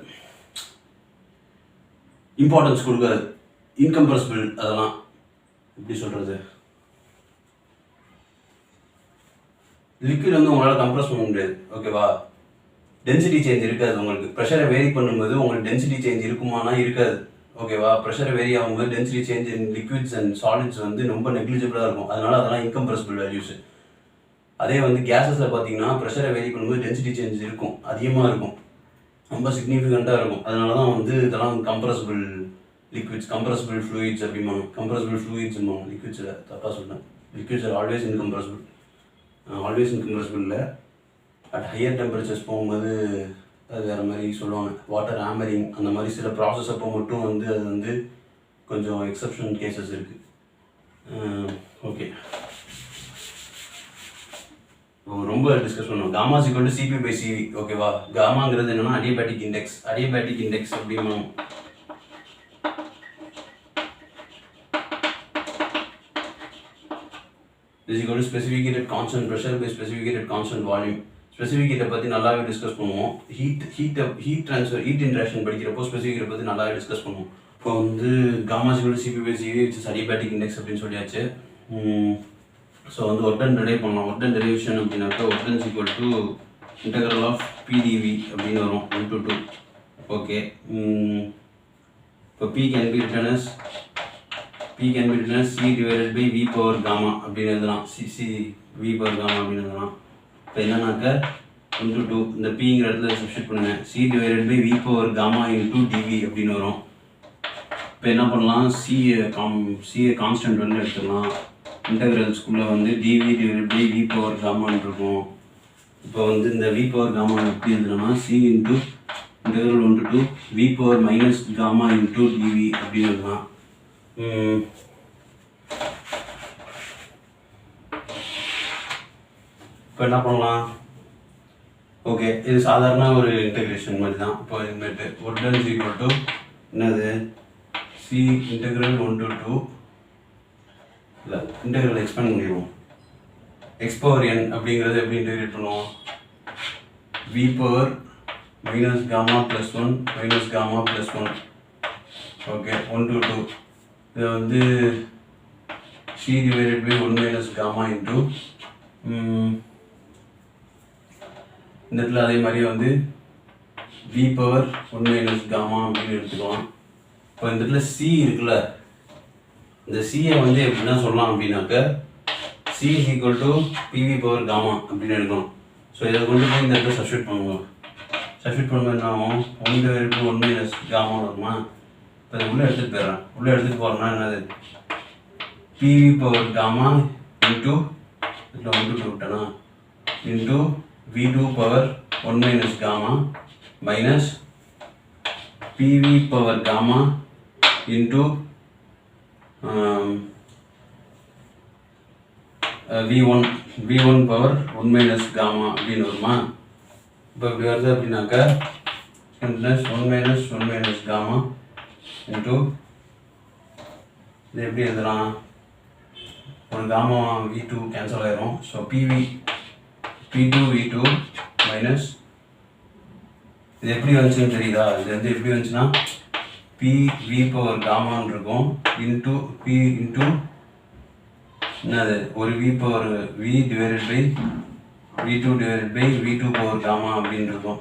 இம்பார்ட்டன்ஸ் கொடுக்காது. இன்கம்ப்ரசிபிள் அதெல்லாம் எப்படி சொல்கிறது, லிக்விட் வந்து உங்களால் கம்ப்ரஸ் பண்ண முடியாது. ஓகேவா, டென்சிட்டி சேஞ்ச் இருக்காது. உங்களுக்கு ப்ரெஷரை வேரி பண்ணும்போது உங்களுக்கு டென்சிட்டி சேஞ்ச் இருக்குமானா இருக்காது. ஓகேவா, ப்ரெஷரை வேரி ஆகும்போது density change in liquids and solids வந்து ரொம்ப நெக்லிஜிபிளாக இருக்கும். அதனால அதெல்லாம் இன்கம்ப்ரசிபிள் வேல்யூஸ். அதே வந்து கேஸஸில் பார்த்தீங்கன்னா ப்ரெஷரை வேரி பண்ணும்போது டென்சிட்டி சேஞ்ச் இருக்கும், அதிகமாக இருக்கும், ரொம்ப சிக்னிஃபிகண்ட்டாக இருக்கும். அதனால தான் வந்து இதெல்லாம் கம்ப்ரசிபிள் லிக்விட்ஸ், கம்ப்ரசிபிள் ஃப்ளூயிட்ஸ் அப்படிம்பாங்க. கம்ப்ரசிபிள் ஃப்ளூயிட்ஸ்ம்பாங்க. லிக்விட்ஸில் தப்பாக சொல்லிட்டேன். Liquids are always இன்கம்ப்ரசிபிள். ஆல்வேஸ் இன்கம்ப்ரசிபிள் இல்லை, அட் ஹையர் டெம்பரேச்சர்ஸ் போகும்போது அது வேறு மாதிரி சொல்லுவாங்க. வாட்டர் ஹேமரிங் அந்த மாதிரி சில ப்ராசஸ் அப்போ மட்டும் வந்து அது வந்து கொஞ்சம் எக்ஸப்ஷன் கேசஸ் இருக்குது. ஓகே, ரொம்ப டிஸ்கஸ் பண்ணுவோம். Gamma equal to Cp by Cv. ஓகேவா, காமாங்கிறது என்னன்னா அடியபேட்டிக் இண்டெக்ஸ். அடியபேட்டிக் இண்டெக்ஸ் அப்படிமா is equal to specific heat at constant pressure by specific heat at constant volume. Specific ஹீட்டை பற்றி நல்லாவே டிஸ்கஸ் பண்ணுவோம். ஹீட் ட்ரான்ஸ்ஃபர், ஹீட் இன்ட்ராக்ஷன் படிக்கிறப்போ ஸ்பெசிஃபிக் ஹீட்டை பற்றி நல்லாவே டிஸ்கஸ் பண்ணுவோம். இப்போ வந்து gamma equal to Cp by Cv which is adiabatic index அப்படின்னு சொல்லியாச்சு. ஸோ வந்து ஒர்க் டன் டெரைவ் பண்ணலாம். ஒர்க் டன் டெரிவேஷன் அப்படின்னாக்கா work done equal to integral of PdV அப்படின்னு வரும் 1 to 2. ஓகே, இப்போ P can be written as C divided by V power gamma அப்படின்னு எழுதலாம். C V power gamma அப்படின்னு எழுதலாம். இப்போ என்னன்னாக்க 1 to 2 இந்த Pங்கிற இடத்துல சப்ஸ்டிட் பண்ணுங்க. C divided by V power gamma into dV அப்படின்னு வரும். இப்போ என்ன பண்ணலாம், C கான்ஸ்டன்ட் வந்து எடுத்துக்கலாம். இன்டெக்ரல்ஸ்குள்ளே வந்து dV divided by V power gamma இருக்கும். இப்போ வந்து இந்த V power gamma எப்படி எழுதலாம்னா C into integral 1 to 2 V power minus gamma into dV அப்படின்னு எழுதலாம். இப்போ என்ன பண்ணலாம், ஓகே இது சாதாரண ஒரு இன்டெகிரேஷன் மாதிரி தான். இப்போ இனிமேட்டு ஒர்க் டன் ஈக்குவல் டு என்னது C இன்டெக்ரல் 1 to 2 இல்லை இன்டெக்ரல் எக்ஸ்பேண்ட் பண்ணிடுவோம். எக்ஸ் பவர் n அப்படிங்கிறது எப்படி இன்டெகிரேட் பண்ணுவோம், V power minus gamma plus 1 minus gamma plus 1. Okay, 1 to 2 இதை வந்து C divided by 1 minus gamma into இந்த இடத்துல அதே மாதிரி வந்து V பவர் 1 மைனஸ் காமா அப்படின்னு எடுத்துக்கலாம். இப்போ இந்த இடத்துல C இருக்குல்ல, இந்த சியை வந்து எப்படின்னா சொல்லலாம் அப்படின்னாக்க C is equal to PV power gamma அப்படின்னு எடுக்கணும். ஸோ இதை கொண்டு போய் இந்த இடத்துல சப்ஸ்டிட் பண்ணுவோம். சப்ஸ்டிட் பண்ணும்போது என்ன ஆகும், 1 டிவைடட் பை 1 மைனஸ் காமா வருமா. இப்போ இதை உள்ளே எடுத்துகிட்டு போயிடுறேன். உள்ளே எடுத்துகிட்டு போகிறோம்னா என்னது PV பவர் காமா இன்ட்டு இதில் 1 to 2 விட்டேனா into V2 power 1 minus gamma minus PV power gamma into V1 power 1 minus gamma அப்படின்னு வருமா. இப்போ இப்படி வருது அப்படின்னாக்கா 1 மைனஸ் காமா இன்ட்டு இது எப்படி எழுதலாம், ஒரு காமா V2 கேன்சல் ஆயிரும். ஸோ P2 V2 மைனஸ் இது எப்படி வந்துச்சுன்னு தெரியுதா, இது வந்து எப்படி வந்துச்சுன்னா PV பவர் காமான்னு இருக்கும் இன்ட்டு P இன்ட்டு என்னது ஒரு V power V divided by V2 divided by V2 power gamma அப்படின்னு இருக்கும்.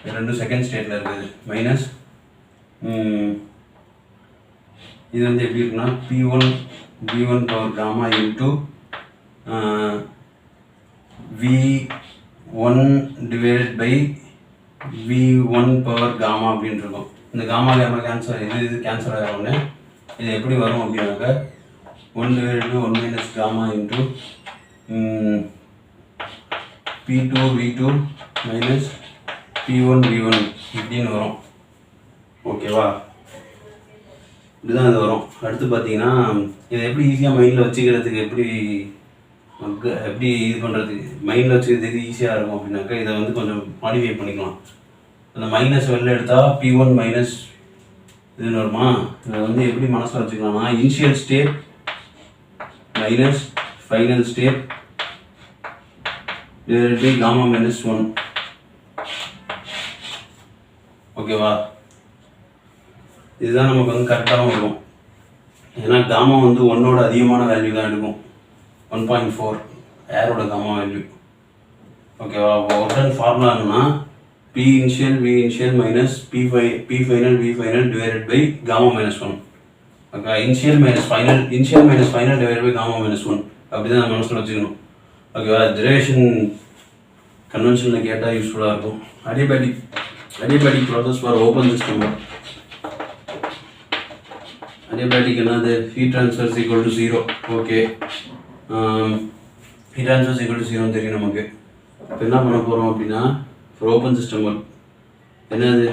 இது ரெண்டும் செகண்ட் ஸ்டேட்டில் இருக்குது. மைனஸ் இது வந்து எப்படி இருக்குன்னா V1 power gamma into V1 divided by V1 power gamma அப்படின்னு இருக்கும். இந்த காமா கேன்சல் இது கேன்சல் ஆகிறோன்னு இது எப்படி வரும் அப்படின்னாக்க 1 divided by 1 minus gamma into P2 V2 minus P1 V1 இப்படின்னு வரும். ஓகேவா, இப்படிதான் இது வரும். அடுத்து பார்த்தீங்கன்னா இதை எப்படி ஈஸியாக மைண்டில் வச்சுக்கிறதுக்கு எப்படி இது பண்ணுறதுக்கு மைண்டில் வச்சுக்கிறதுக்கு ஈஸியாக இருக்கும் அப்படின்னாக்கா இதை வந்து கொஞ்சம் மாடிஃபை பண்ணிக்கலாம். அந்த மைனஸ் வெளில எடுத்தால் P1 மைனஸ் இதுன்னு வருமா. இதை வந்து எப்படி மனசில் வச்சுக்கலாம்னா initial state minus final state divided by gamma minus 1. ஓகேவா? இதுதான் நமக்கு வந்து கரெக்டாகவும் இருக்கும். ஏன்னா காமா வந்து 1ஓட அதிகமான வேல்யூ தான் எடுக்கும். 1.4 ஏரோட காமா வேல்யூ. ஓகேவா? ஒர்டன் ஃபார்முலான்னா P initial V initial minus P final V final divided by gamma minus 1. Okay, initial minus final divided by gamma minus 1 அப்படி தான் நம்ம மனசில் வச்சுக்கணும். ஓகேவா? டெரிவேஷன் கன்வென்ஷனில் கேட்டால் யூஸ்ஃபுல்லாக இருக்கும். Adiabatic process for open system. Adiabatic என்னது? Heat transfer equal to 0. Okay, heat transfer equal to 0 தெரியும் நமக்கு. இப்போ என்ன பண்ண போகிறோம் அப்படின்னா, ஃபார் ஓப்பன் சிஸ்டம் ஒர்க் என்னது?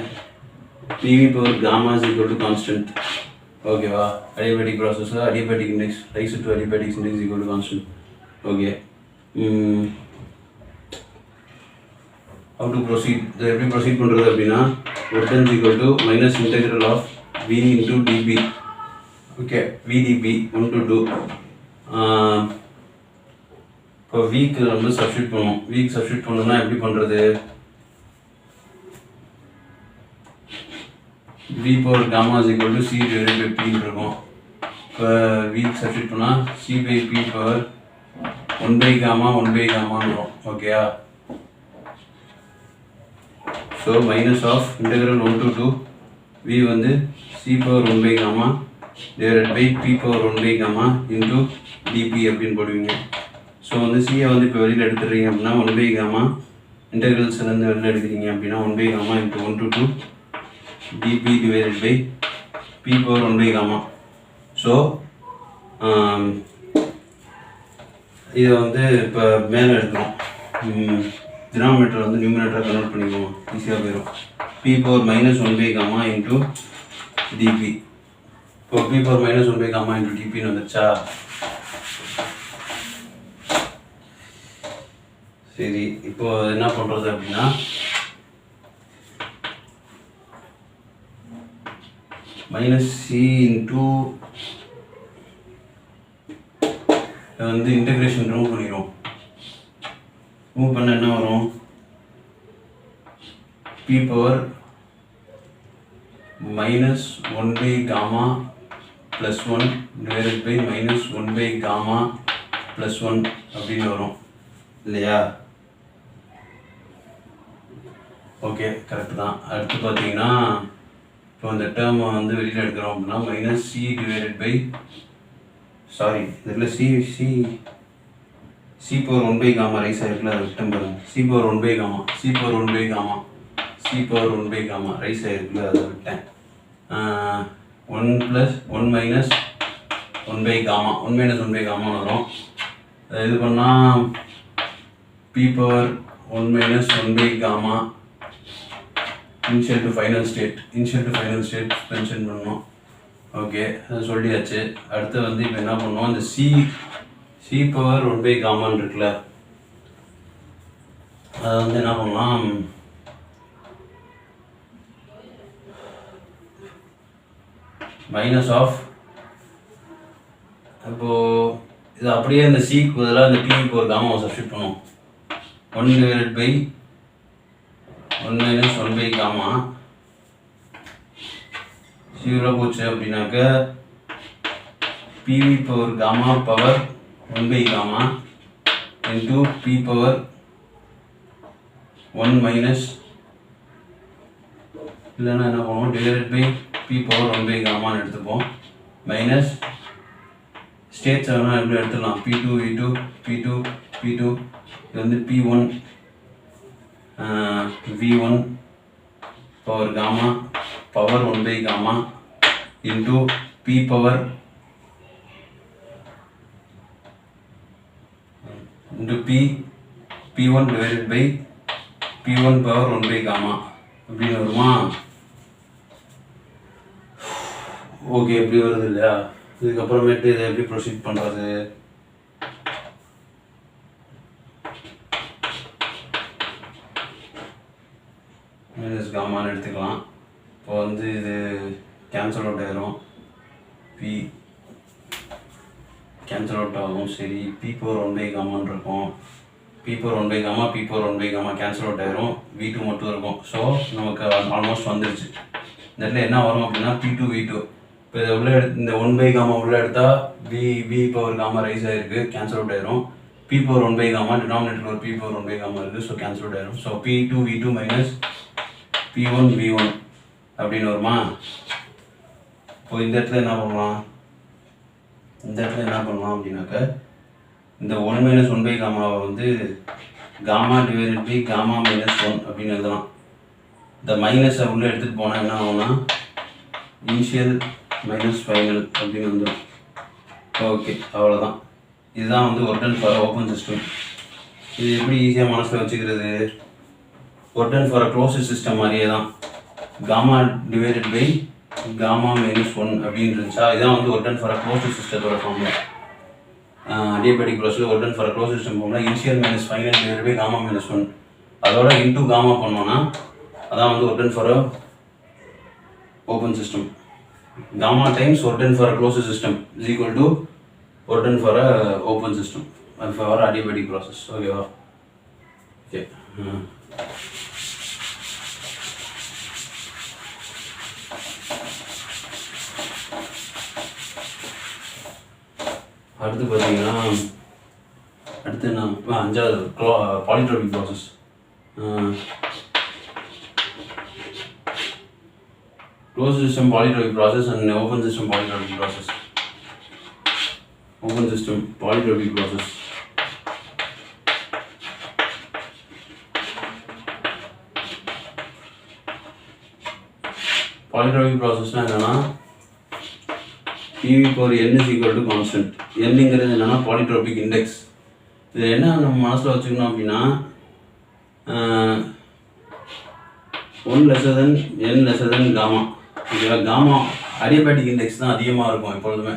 PV power gamma is equal to constant. ஓகேவா? அடிபேட்டிக் ப்ராசஸில் adiabatic index raise to adiabatic index equal to constant. Okay, how to proceed? இதை எப்படி ப்ரொசீட் பண்ணுறது அப்படின்னா, work done equal to minus integral of V into dP. Okay, VdP 1 to 2. இப்போ week நம்ம substitute பண்ணுவோம். Week substitute பண்ணணும்னா எப்படி பண்ணுறது? V power gamma is equal to C divided by P இருக்கும். இப்போ வீக் சப்ஸ்டியூட் பண்ணால் C by P power 1 by காமான்னு வரும். ஓகேயா? So minus of integral 1 to 2 V வந்து C power 1 by gamma divided by P power 1 by gamma into dP அப்படின்னு போடுவீங்க. ஸோ வந்து சியை வந்து இப்போ வெளியில் எடுத்துடுறீங்க அப்படின்னா 1 பை காமா இன்டெக்ரல்ஸ்லேருந்து வெளியில் எடுக்கிறீங்க அப்படின்னா 1 by gamma into 1 to 2 dP divided by P power 1 by gamma. So இதை வந்து இப்போ மேலே எடுக்கிறோம். டினாமினேட்டர் வந்து நியூமினேட்டரை கன்வெர்ட் பண்ணிக்குவோம், ஈஸியாக போயிடும். P power minus 1 by gamma into dP. இப்போ P power minus 1 by gamma into dPன்னு வந்துச்சா? சரி, இப்போ என்ன பண்ணுறது அப்படின்னா, மைனஸ் சி இன்டூ வந்து இன்டெகிரேஷன் ரிமூவ் பண்ணிடும். மூவ் பண்ண என்ன வரும்? P power minus 1 by gamma plus 1 divided by minus 1 by gamma plus 1 அப்படின்னு வரும் இல்லையா? ஓகே, கரெக்டு தான். அடுத்து பார்த்தீங்கன்னா, இப்போ இந்த டேர்மை வந்து வெளியில் எடுக்கிறோம் அப்படின்னா மைனஸ் சி டிவைடட் பை இதில் C power 1 by gamma raise ஆகிருக்குல்ல, அது விட்டம் பாருங்க. C power 1 by gamma raise ஆகிருக்குல்ல, அதை விட்டேன். 1 plus 1 minus 1 by gamma 1 minus 1 by காமான்னு வரும். இது பண்ணால் P power 1 minus 1 by gamma initial to final state mention பண்ணணும். ஓகே, அது சொல்லியாச்சு. அடுத்து வந்து இப்போ என்ன பண்ணுவோம், இந்த சி பவர் 1 பை காமான்னு இருக்குல்ல, அதை வந்து என்ன பண்ணலாம், மைனஸ் ஆஃப், இப்போது இது அப்படியே இந்த சிக்கு பதிலாக இந்த P பவர் காமாவை சப்ஸ்டியூட் பண்ணுவோம். 1 divided by 1 minus 1 by gamma zero போச்சு அப்படின்னாக்க PV power gamma power 1 by gamma into P power 1 minus, இல்லைன்னா என்ன பண்ணுவோம், divided by P power 1 by காமான்னு எடுத்துப்போம். மைனஸ் ஸ்டேட்ஸ் வேணால் எப்படி எடுத்துடலாம், P2 V2 P2 இது வந்து P1 V1 power gamma power 1 by gamma into P power into P1 divided by P1 power 1 by gamma அப்படின்னு வருமா? ஓகே, எப்படி வருது இல்லையா? இதுக்கப்புறமேட்டு இதை எப்படி ப்ரொசீட் பண்ணுறது? மைனஸ் காமான்னு எடுத்துக்கலாம். இப்போ வந்து இது கேன்சல் அவுட் ஆயிரும். P கேன்சல் அவுட் ஆகும். சரி, பி பவர் 1 பை காமான்னு இருக்கும். P power 1 by gamma, P power 1 by gamma cancel out ஆயிரும். V2 மட்டும் இருக்கும். ஸோ நமக்கு ஆல்மோஸ்ட் வந்துருச்சு. இந்த இடத்துல என்ன வரும் அப்படின்னா P2 V2. இப்போ இதை உள்ள இந்த 1 பை காமா உள்ள எடுத்தா V பவர் காமா ரைஸ் ஆயிருக்கு, கேன்சல் அவுட் ஆயிரும். P power 1 by gamma denominator ஒரு P பவர் 1 பை காமா இருக்குது, ஸோ கேன்சல் அவுட் ஆயிரும். So P2 V2 minus P1 V1 அப்படின்னு வருமா? இப்போ இந்த இடத்துல என்ன பண்ணலாம்? இந்த இடத்துல என்ன பண்ணலாம் அப்படின்னாக்க இந்த 1 மைனஸ் 1 பை காமாவை வந்து gamma divided by gamma minus 1 அப்படின்னு எழுதலாம். இந்த மைனஸை உள்ளே எடுத்துகிட்டு போனால் என்ன ஆகும்னா இனிஷியல் மைனஸ் ஃபைனல் அப்படின்னு வந்துடும். ஓகே, அவ்வளோதான். இதுதான் வந்து work done for open system. இது எப்படி ஈஸியாக மனசில் வச்சுக்கிறது? Work done for closed system மாதிரியே தான். Gamma divided by gamma minus 1 அப்படின்னு இருந்துச்சா, இதான் வந்து ஒர்க் டன் ஃபார் க்ளோஸ்டு சிஸ்டத்தோட ஃபார்முலா. adiabatic ப்ராசஸில் work done for closed system formula initial minus final divided by gamma minus 1 அதோட இன்டூ காமா பண்ணோன்னா அதான் வந்து work done for open system. Gamma times work done for a closed system is equal to work done for a open system for adiabatic process. Okay, wow. Okay. அடுத்து பார்த்தீங்கன்னா அடுத்து என்ன அஞ்சாவது polytropic process. Closed system polytropic process and open system polytropic process. Open system polytropic process. Polytropic process என்னன்னா PV for n is equal to constant. Nங்கிறது என்னன்னா polytropic index. இது என்ன நம்ம மனசில் வச்சுக்கணும் அப்படின்னா 1 lesser than n lesser than gamma. ஓகேவா? Gamma adiabatic index தான் அதிகமாக இருக்கும் எப்பொழுதுமே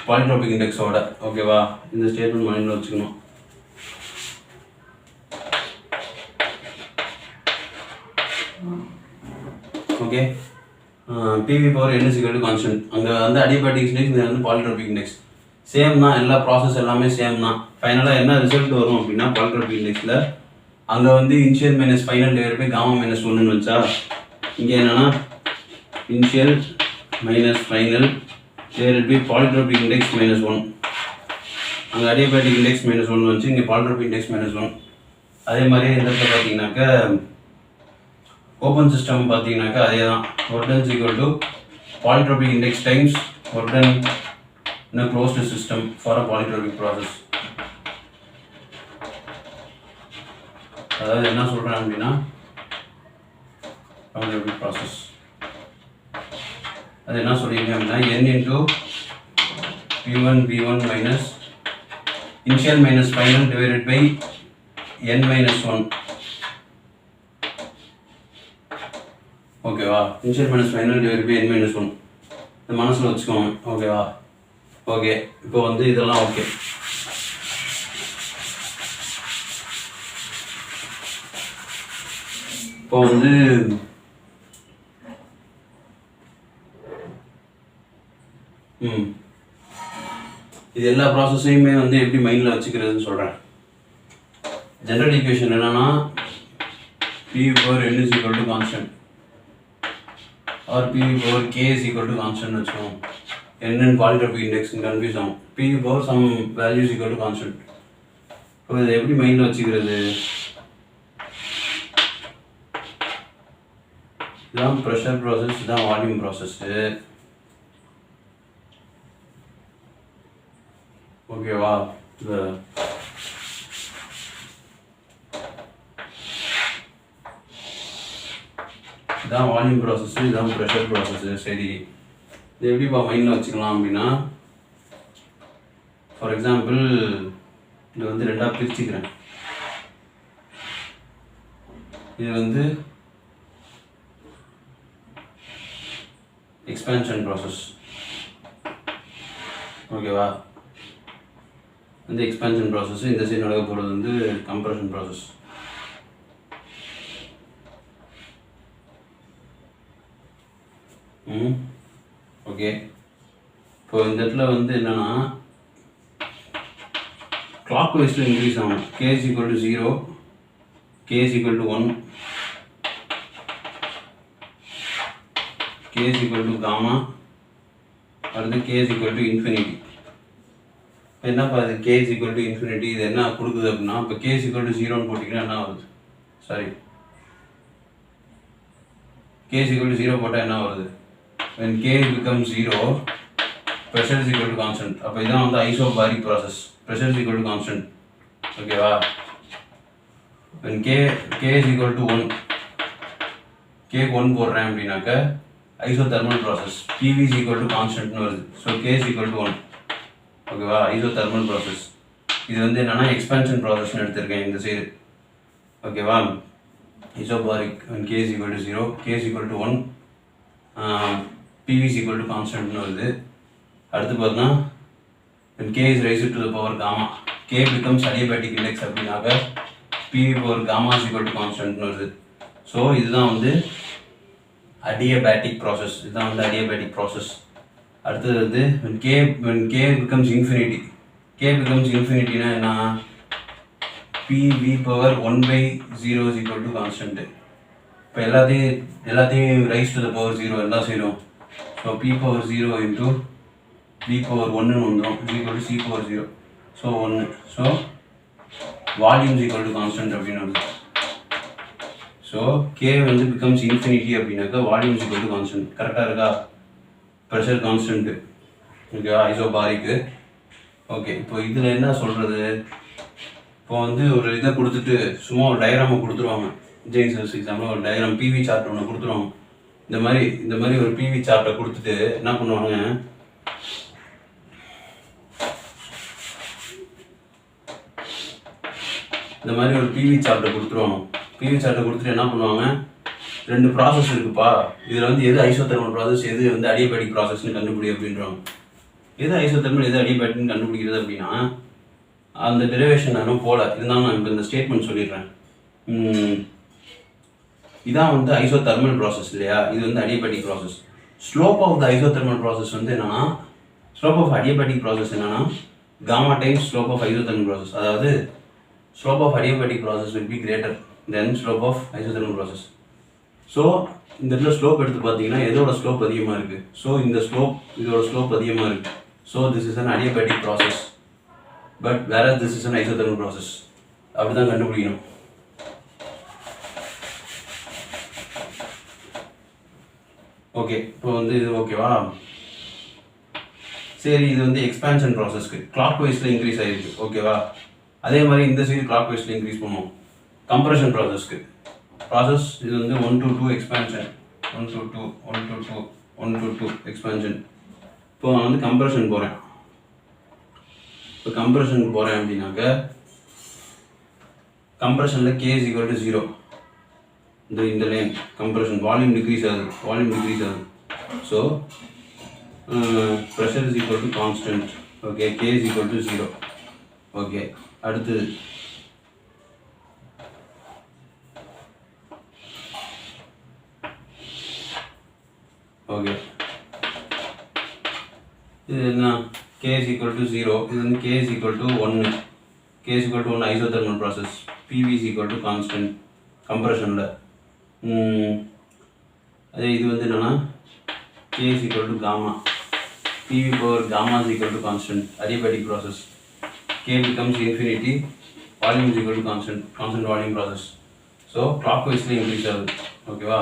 பாலிட்ரோபிக் இண்டெக்ஸோட. ஓகேவா? இந்த ஸ்டேட்மெண்ட் மைண்டில் வச்சுக்கணும். Okay, PV power n is equal to constant. அங்கே வந்து அடியபேட்டிக் இண்டெக்ஸ், இது வந்து பாலிட்ரோபிக் இண்டெக்ஸ். சேம் தான், எல்லா ப்ராசஸ் எல்லாமே சேம் தான். ஃபைனலாக என்ன ரிசல்ட் வரும் அப்படின்னா பாலிட்ரோபிக் இண்டெக்ஸில் அங்கே வந்து initial minus final divide by gamma minus 1ன்னு வச்சா, இங்கே என்னன்னா initial minus final divided by polytropic index minus 1. அங்கே அடியபேட்டிக் இண்டெக்ஸ் மைனஸ் 1 வச்சு இங்கே பாலிட்ரோபிக் இண்டெக்ஸ் மைனஸ் 1. அதே மாதிரி இந்த இடத்துல பார்த்தீங்கன்னாக்கா ஓப்பன் சிஸ்டம் பார்த்தீங்கன்னாக்கா அதே தான். Work done is equal to polytropic index times work done in a closed system for a polytropic process. அதாவது என்ன சொல்கிறேன் அப்படின்னா polytropic process அது என்ன சொல்லியிருக்கேன் அப்படின்னா n into p1 v1 minus initial minus final divided by n minus 1. ஓகேவா? Initial minus final divide by n minus 1 இந்த மனசில் வச்சுக்கோங்க. ஓகேவா? ஓகே, இப்போ வந்து இதெல்லாம் ஓகே. இப்போ வந்து இது எல்லா ப்ராசஸையுமே வந்து எப்படி மைண்டில் வச்சுக்கிறதுன்னு சொல்கிறேன். ஜெனரல் ஈக்குவேஷன் என்னன்னா P power n is equal to constant or P power k is equal to constant வச்சுக்கோம். n and polytropic index confuse ஆகும். P power some value is equal to constant. இப்போ இதை எப்படி மைண்டில் வச்சுக்கிறது? இதுதான் ப்ரெஷர் ப்ராசஸ், இதுதான் வால்யூம் ப்ராசஸ்ஸு. ஓகேவா? இதுதான் வால்யூம் ப்ராசஸ்ஸு, இதுதான் ப்ரெஷர் ப்ராசஸ்ஸு. சரி, இது எப்படிப்பா மைண்டில் வச்சுக்கலாம் அப்படின்னா, ஃபார் எக்ஸாம்பிள் இது வந்து ரெண்டாக பிரிச்சுக்கிறேன். இது வந்து எக்ஸ்பேன்ஷன் ப்ராசஸ். ஓகேவா? இந்த எக்ஸ்பேன்ஷன் ப்ராசஸ், இந்த சைடு நடக்க போகிறது வந்து கம்ப்ரஷன் ப்ராசஸ். ஓகே, இப்போ இந்த இடத்துல வந்து என்னன்னா கிளாக் வைஸில் இன்க்ரீஸ் ஆகும். K is equal to 0, K is equal to 1, K is equal to gamma, அடுத்து K is equal to infinity. என்னப்பா இது K is equal to infinity, இது என்ன கொடுக்குது அப்படின்னா, இப்போ K is equal to 0ன்னு போட்டிங்கன்னா என்ன ஆகுது? Sorry, K is equal to 0 போட்டால் என்ன வருது? when K becomes 0, pressure is equal to constant. அப்போ இதான் வந்து isobaric process. pressure is equal to constant. ஓகேவா? when K is equal to 1, K 1 போடுறேன் அப்படின்னாக்க isothermal process. PV is equal to constant வருது. So K is equal to 1. ஓகேவா? isothermal process. இது வந்து என்னன்னா எக்ஸ்பேன்ஷன் ப்ராசஸ்ன்னு எடுத்திருக்கேன் இந்த சைடு. ஓகேவா? isobaric when K is equal to 0, K is equal to 1, PV is equal to constant வருது. அடுத்து பார்த்தா when K is raised to the power gamma, K becomes adiabatic index அப்படின்னாக்க PV power gamma is equal to constant வருது. So இதுதான் வந்து adiabatic process. இதுதான் வந்து adiabatic process. அடுத்தது வந்து when K becomes infinity, K becomes infinity னா என்ன? PV power 1/0 is equal to constant. இப்போ எல்லாத்தையும் ரைஸ் டு த பவர் 0 எல்லாம் செய்யணும். So P power 0 into V power 1ன்னு வந்துடும், is equal to C power 0. So 1. So volume is equal to constant அப்படின்னு வருது. So K வந்து becomes infinity அப்படின்னாக்கா volume is equal to constant. கரெக்டாக இருக்கா? Pressure constant. ஓகேவா? ஐசோபாரிக்கு. ஓகே, இப்போ இதில் என்ன சொல்கிறது? இப்போ வந்து ஒரு இதை கொடுத்துட்டு சும்மா ஒரு டயக்ராமை கொடுத்துருவாங்க. ஜெயின்ஸ் எக்ஸாம்பிள் ஒரு டயக்ராம் பிவி சார்ட் ஒன்று கொடுத்துருவாங்க. இந்த மாதிரி ஒரு பிவி சார்ட்டை கொடுத்துட்டு என்ன பண்ணுவாங்க, இந்த மாதிரி ஒரு பிவி சார்ட்டை கொடுத்துருவாங்க. பிவி சார்ட்டை கொடுத்துட்டு என்ன பண்ணுவாங்க, 2 ப்ராசஸ் இருக்குப்பா, இதில் வந்து எது ஐசோதெர்மல் ப்ராசஸ், எது வந்து அடியபேட்டிக் ப்ராசஸ்ன்னு கண்டுபிடி அப்படின்றாங்க. எது ஐசோதெர்மல் எது அடியபேட்டிக்னு கண்டுபிடிக்கிறது அப்படின்னா அந்த டெரிவேஷன் நானும் போல இருந்தாலும் நான் இப்போ இந்த ஸ்டேட்மெண்ட் சொல்லிடுறேன். இதான் வந்து ஐசோதெர்மல் ப்ராசஸ் இல்லையா, இது வந்து adiabatic process. Slope of the isothermal process வந்து என்னன்னா, ஸ்லோப் ஆஃப் அடியபேட்டிக் ப்ராசஸ் என்னன்னா gamma times slope of isothermal process. அதாவது slope of adiabatic process will be greater than slope of isothermal process. So இந்த இடத்துல slope எடுத்து பார்த்தீங்கன்னா எதோட slope அதிகமாக இருக்குது? ஸோ இந்த ஸ்லோப் இதோட ஸ்லோப் அதிகமாக இருக்குது. So this is an adiabatic process, but வேற this is an isothermal process. அப்படி தான் கண்டுபிடிக்கணும். ஓகே, இப்போ வந்து இது ஓகேவா? சரி, இது வந்து எக்ஸ்பேன்ஷன் ப்ராசஸ்க்கு கிளாக் வைஸில் இன்க்ரீஸ் ஆகிருக்கு. ஓகேவா? அதே மாதிரி இந்த சைடு கிளாக் வைஸில் இன்க்ரீஸ் பண்ணுவோம். கம்ப்ரெஷன் ப்ராசஸ்க்கு ப்ராசஸ் இது வந்து 1 to 2 expansion, 1 to 2 1 to 2 1 to 2 expansion. இப்போ நான் வந்து கம்ப்ரெஷன் போகிறேன். இப்போ கம்ப்ரெஷனுக்கு போகிறேன் அப்படின்னாக்க கம்ப்ரெஷனில் K is equal to 0. இந்த லைன் கம்ப்ரெஷன் வால்யூம் டிக்ரீஸ் ஆகுது. So pressure is equal to constant. Okay, K is equal to 0. Okay, அடுத்தது ஓகே, இது என்ன? K is equal to 0. இது வந்து K is equal to 1. K is equal to 1 isothermal process. PV is equal to constant கம்ப்ரெஷனில். அதே இது வந்து என்னென்னா K is equal to gamma. PV power gamma is equal to constant adiabatic process. K becomes infinity, volume is equal to constant volume process. So clockwise increase ஆகுது. ஓகேவா?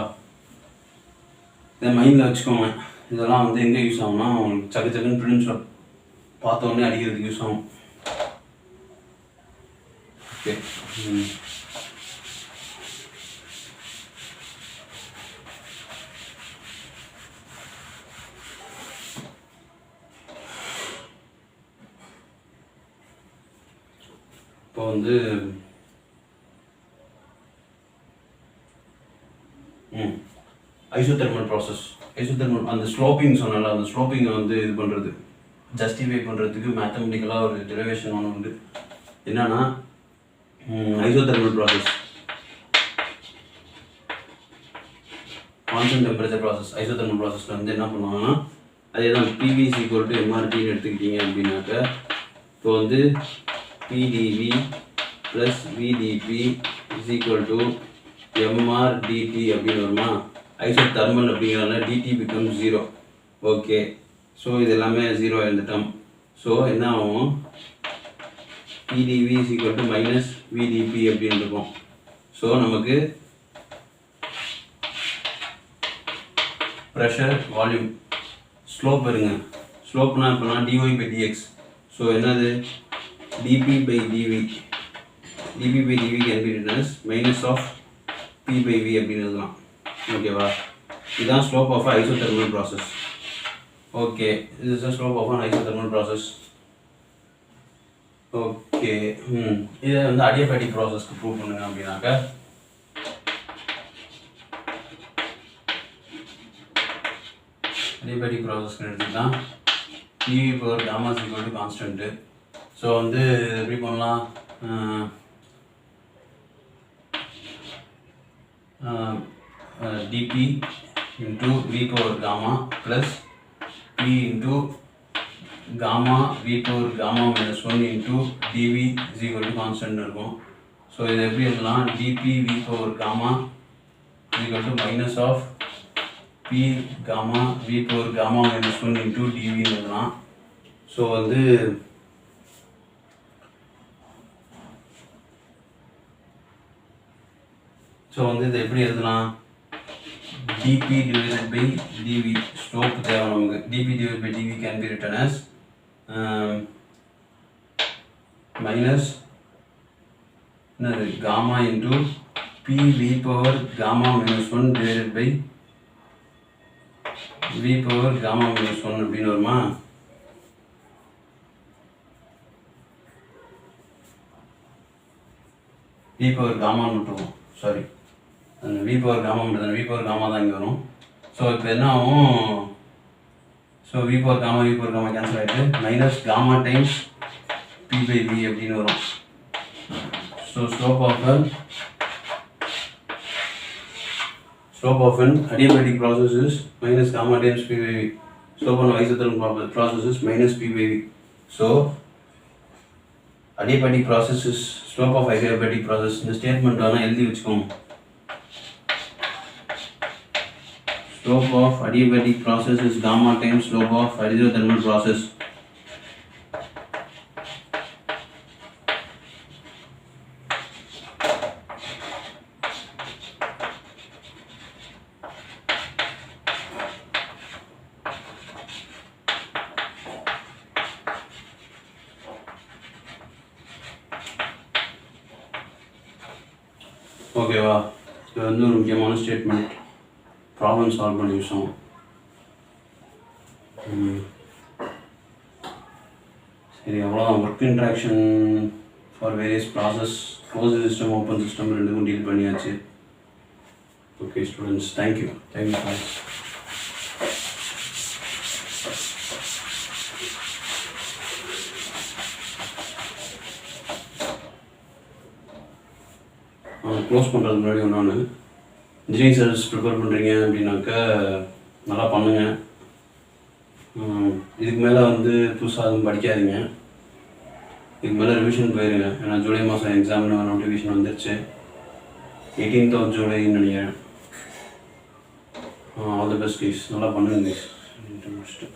இதை மைண்டில் வச்சுக்கோங்க. இதெல்லாம் வந்து எங்கே யூஸ் ஆகும்னா உங்களுக்கு சக்குன்னு பிரின்ஸில் பார்த்தோன்னே அடிக்கிறதுக்கு யூஸ் ஆகும். ஓகே, இப்போ வந்து ஐசோதெர்மல் ப்ராசஸ். ஐசோதெர்மல் அந்த ஸ்லோப்பிங் சொன்னால அந்த ஸ்லோப்பிங்கை வந்து இது பண்ணுறது ஜஸ்டிஃபை பண்ணுறதுக்கு மேத்தமெட்டிக்கலாக ஒரு டெரிவேஷன் ஒன்று உண்டு. என்னன்னா isothermal process constant temperature process. Isothermal ப்ராசஸில் வந்து என்ன பண்ணுவாங்கன்னா அதே தான் பிவி இஸ் ஈக்குவல் டு எம்ஆர்டின்னு எடுத்துக்கிட்டீங்க அப்படின்னாக்க இப்போ வந்து PdV plus VdP is equal to mRdT அப்படின்னு வருமா? ஐசோதெர்மல் அப்படிங்கிறதுனால டிடி பிகம் 0. ஓகே, ஸோ இது எல்லாமே 0 எழுந்துட்டோம். ஸோ என்ன ஆகும்? PdV is equal to minus VdP அப்படின்னு இருக்கும். ஸோ நமக்கு ப்ரெஷர் வால்யூம் ஸ்லோப் இருங்க. ஸ்லோப்னா இப்போனா டிஒய் பை டிஎக்ஸ். ஸோ என்னது? DP by dV. DP by dV can be written as minus of P by V அப்படின்னு எழுதலாம். ஓகேவா? இதுதான் slope of isothermal process. Okay, this is the slope of an isothermal process. Okay, இதை வந்து adiabatic ப்ராசஸ்க்கு prove பண்ணுங்க அப்படின்னாக்க adiabatic ப்ராசஸ்க்கு எடுத்துக்கலாம். DV power gamma is equal to constant. So வந்து எப்படி பண்ணலாம்? DP into V power gamma plus P into gamma V power gamma minus 1 into dV is equal to constant இருக்கும். ஸோ இது எப்படி எழுதலாம்? dP V power gamma is equal to minus of P gamma V power gamma minus 1 into dV எழுதலாம். So வந்து இது எப்படி எழுதலாம்? dP divided by dV slope தேவை நமக்கு. dP divided by dV can be written as minus gamma into P V power gamma minus 1 divided by V power gamma minus 1 அப்படின்னு வருமா? V power gamma மட்டும், sorry, V power gamma மட்டும் தான். V power gamma தான் இங்கே வரும். So இப்போ என்ன ஆகும்? So V power gamma cancel ஆகிட்டு minus gamma times P by V அப்படின்னு வரும். So slope of an adiabatic process is minus gamma times P by V. Slope of isothermal process is minus P by V. So adiabatic process is slope of adiabatic process. இந்த statement வேணால் எழுதி வச்சுக்கோங்க. Slope of adiabatic process is gamma times slope of isothermal process. ஓகேவா? இது வந்து ஒரு முக்கியமான statement. Problem solve பண்ணி விஷயம். சரி, அவ்வளோதான். Work interaction for various process, closed system, open system ரெண்டுக்கும் டீல் பண்ணியாச்சு. Okay students, thank you friends. Close பண்ணுறதுக்கு முன்னாடி ஒன்று, இன்ஜினியரிங் சர்வீஸ் ப்ரிப்பேர் பண்ணுறீங்க அப்படின்னாக்கா நல்லா பண்ணுங்கள். இதுக்கு மேலே வந்து புதுசாக அதுவும் படிக்காதீங்க. இதுக்கு மேலே ரிவிஷன் போயிருங்க. ஏன்னா ஜூலை மாதம் எக்ஸாம்னு நோட்டிஃபிகேஷன் வந்துருச்சு. 18th of ஜூலைன்னு நினைக்கிறேன். All the best guys. நல்லா பண்ணுங்க கைஸ். முடிச்சுட்டு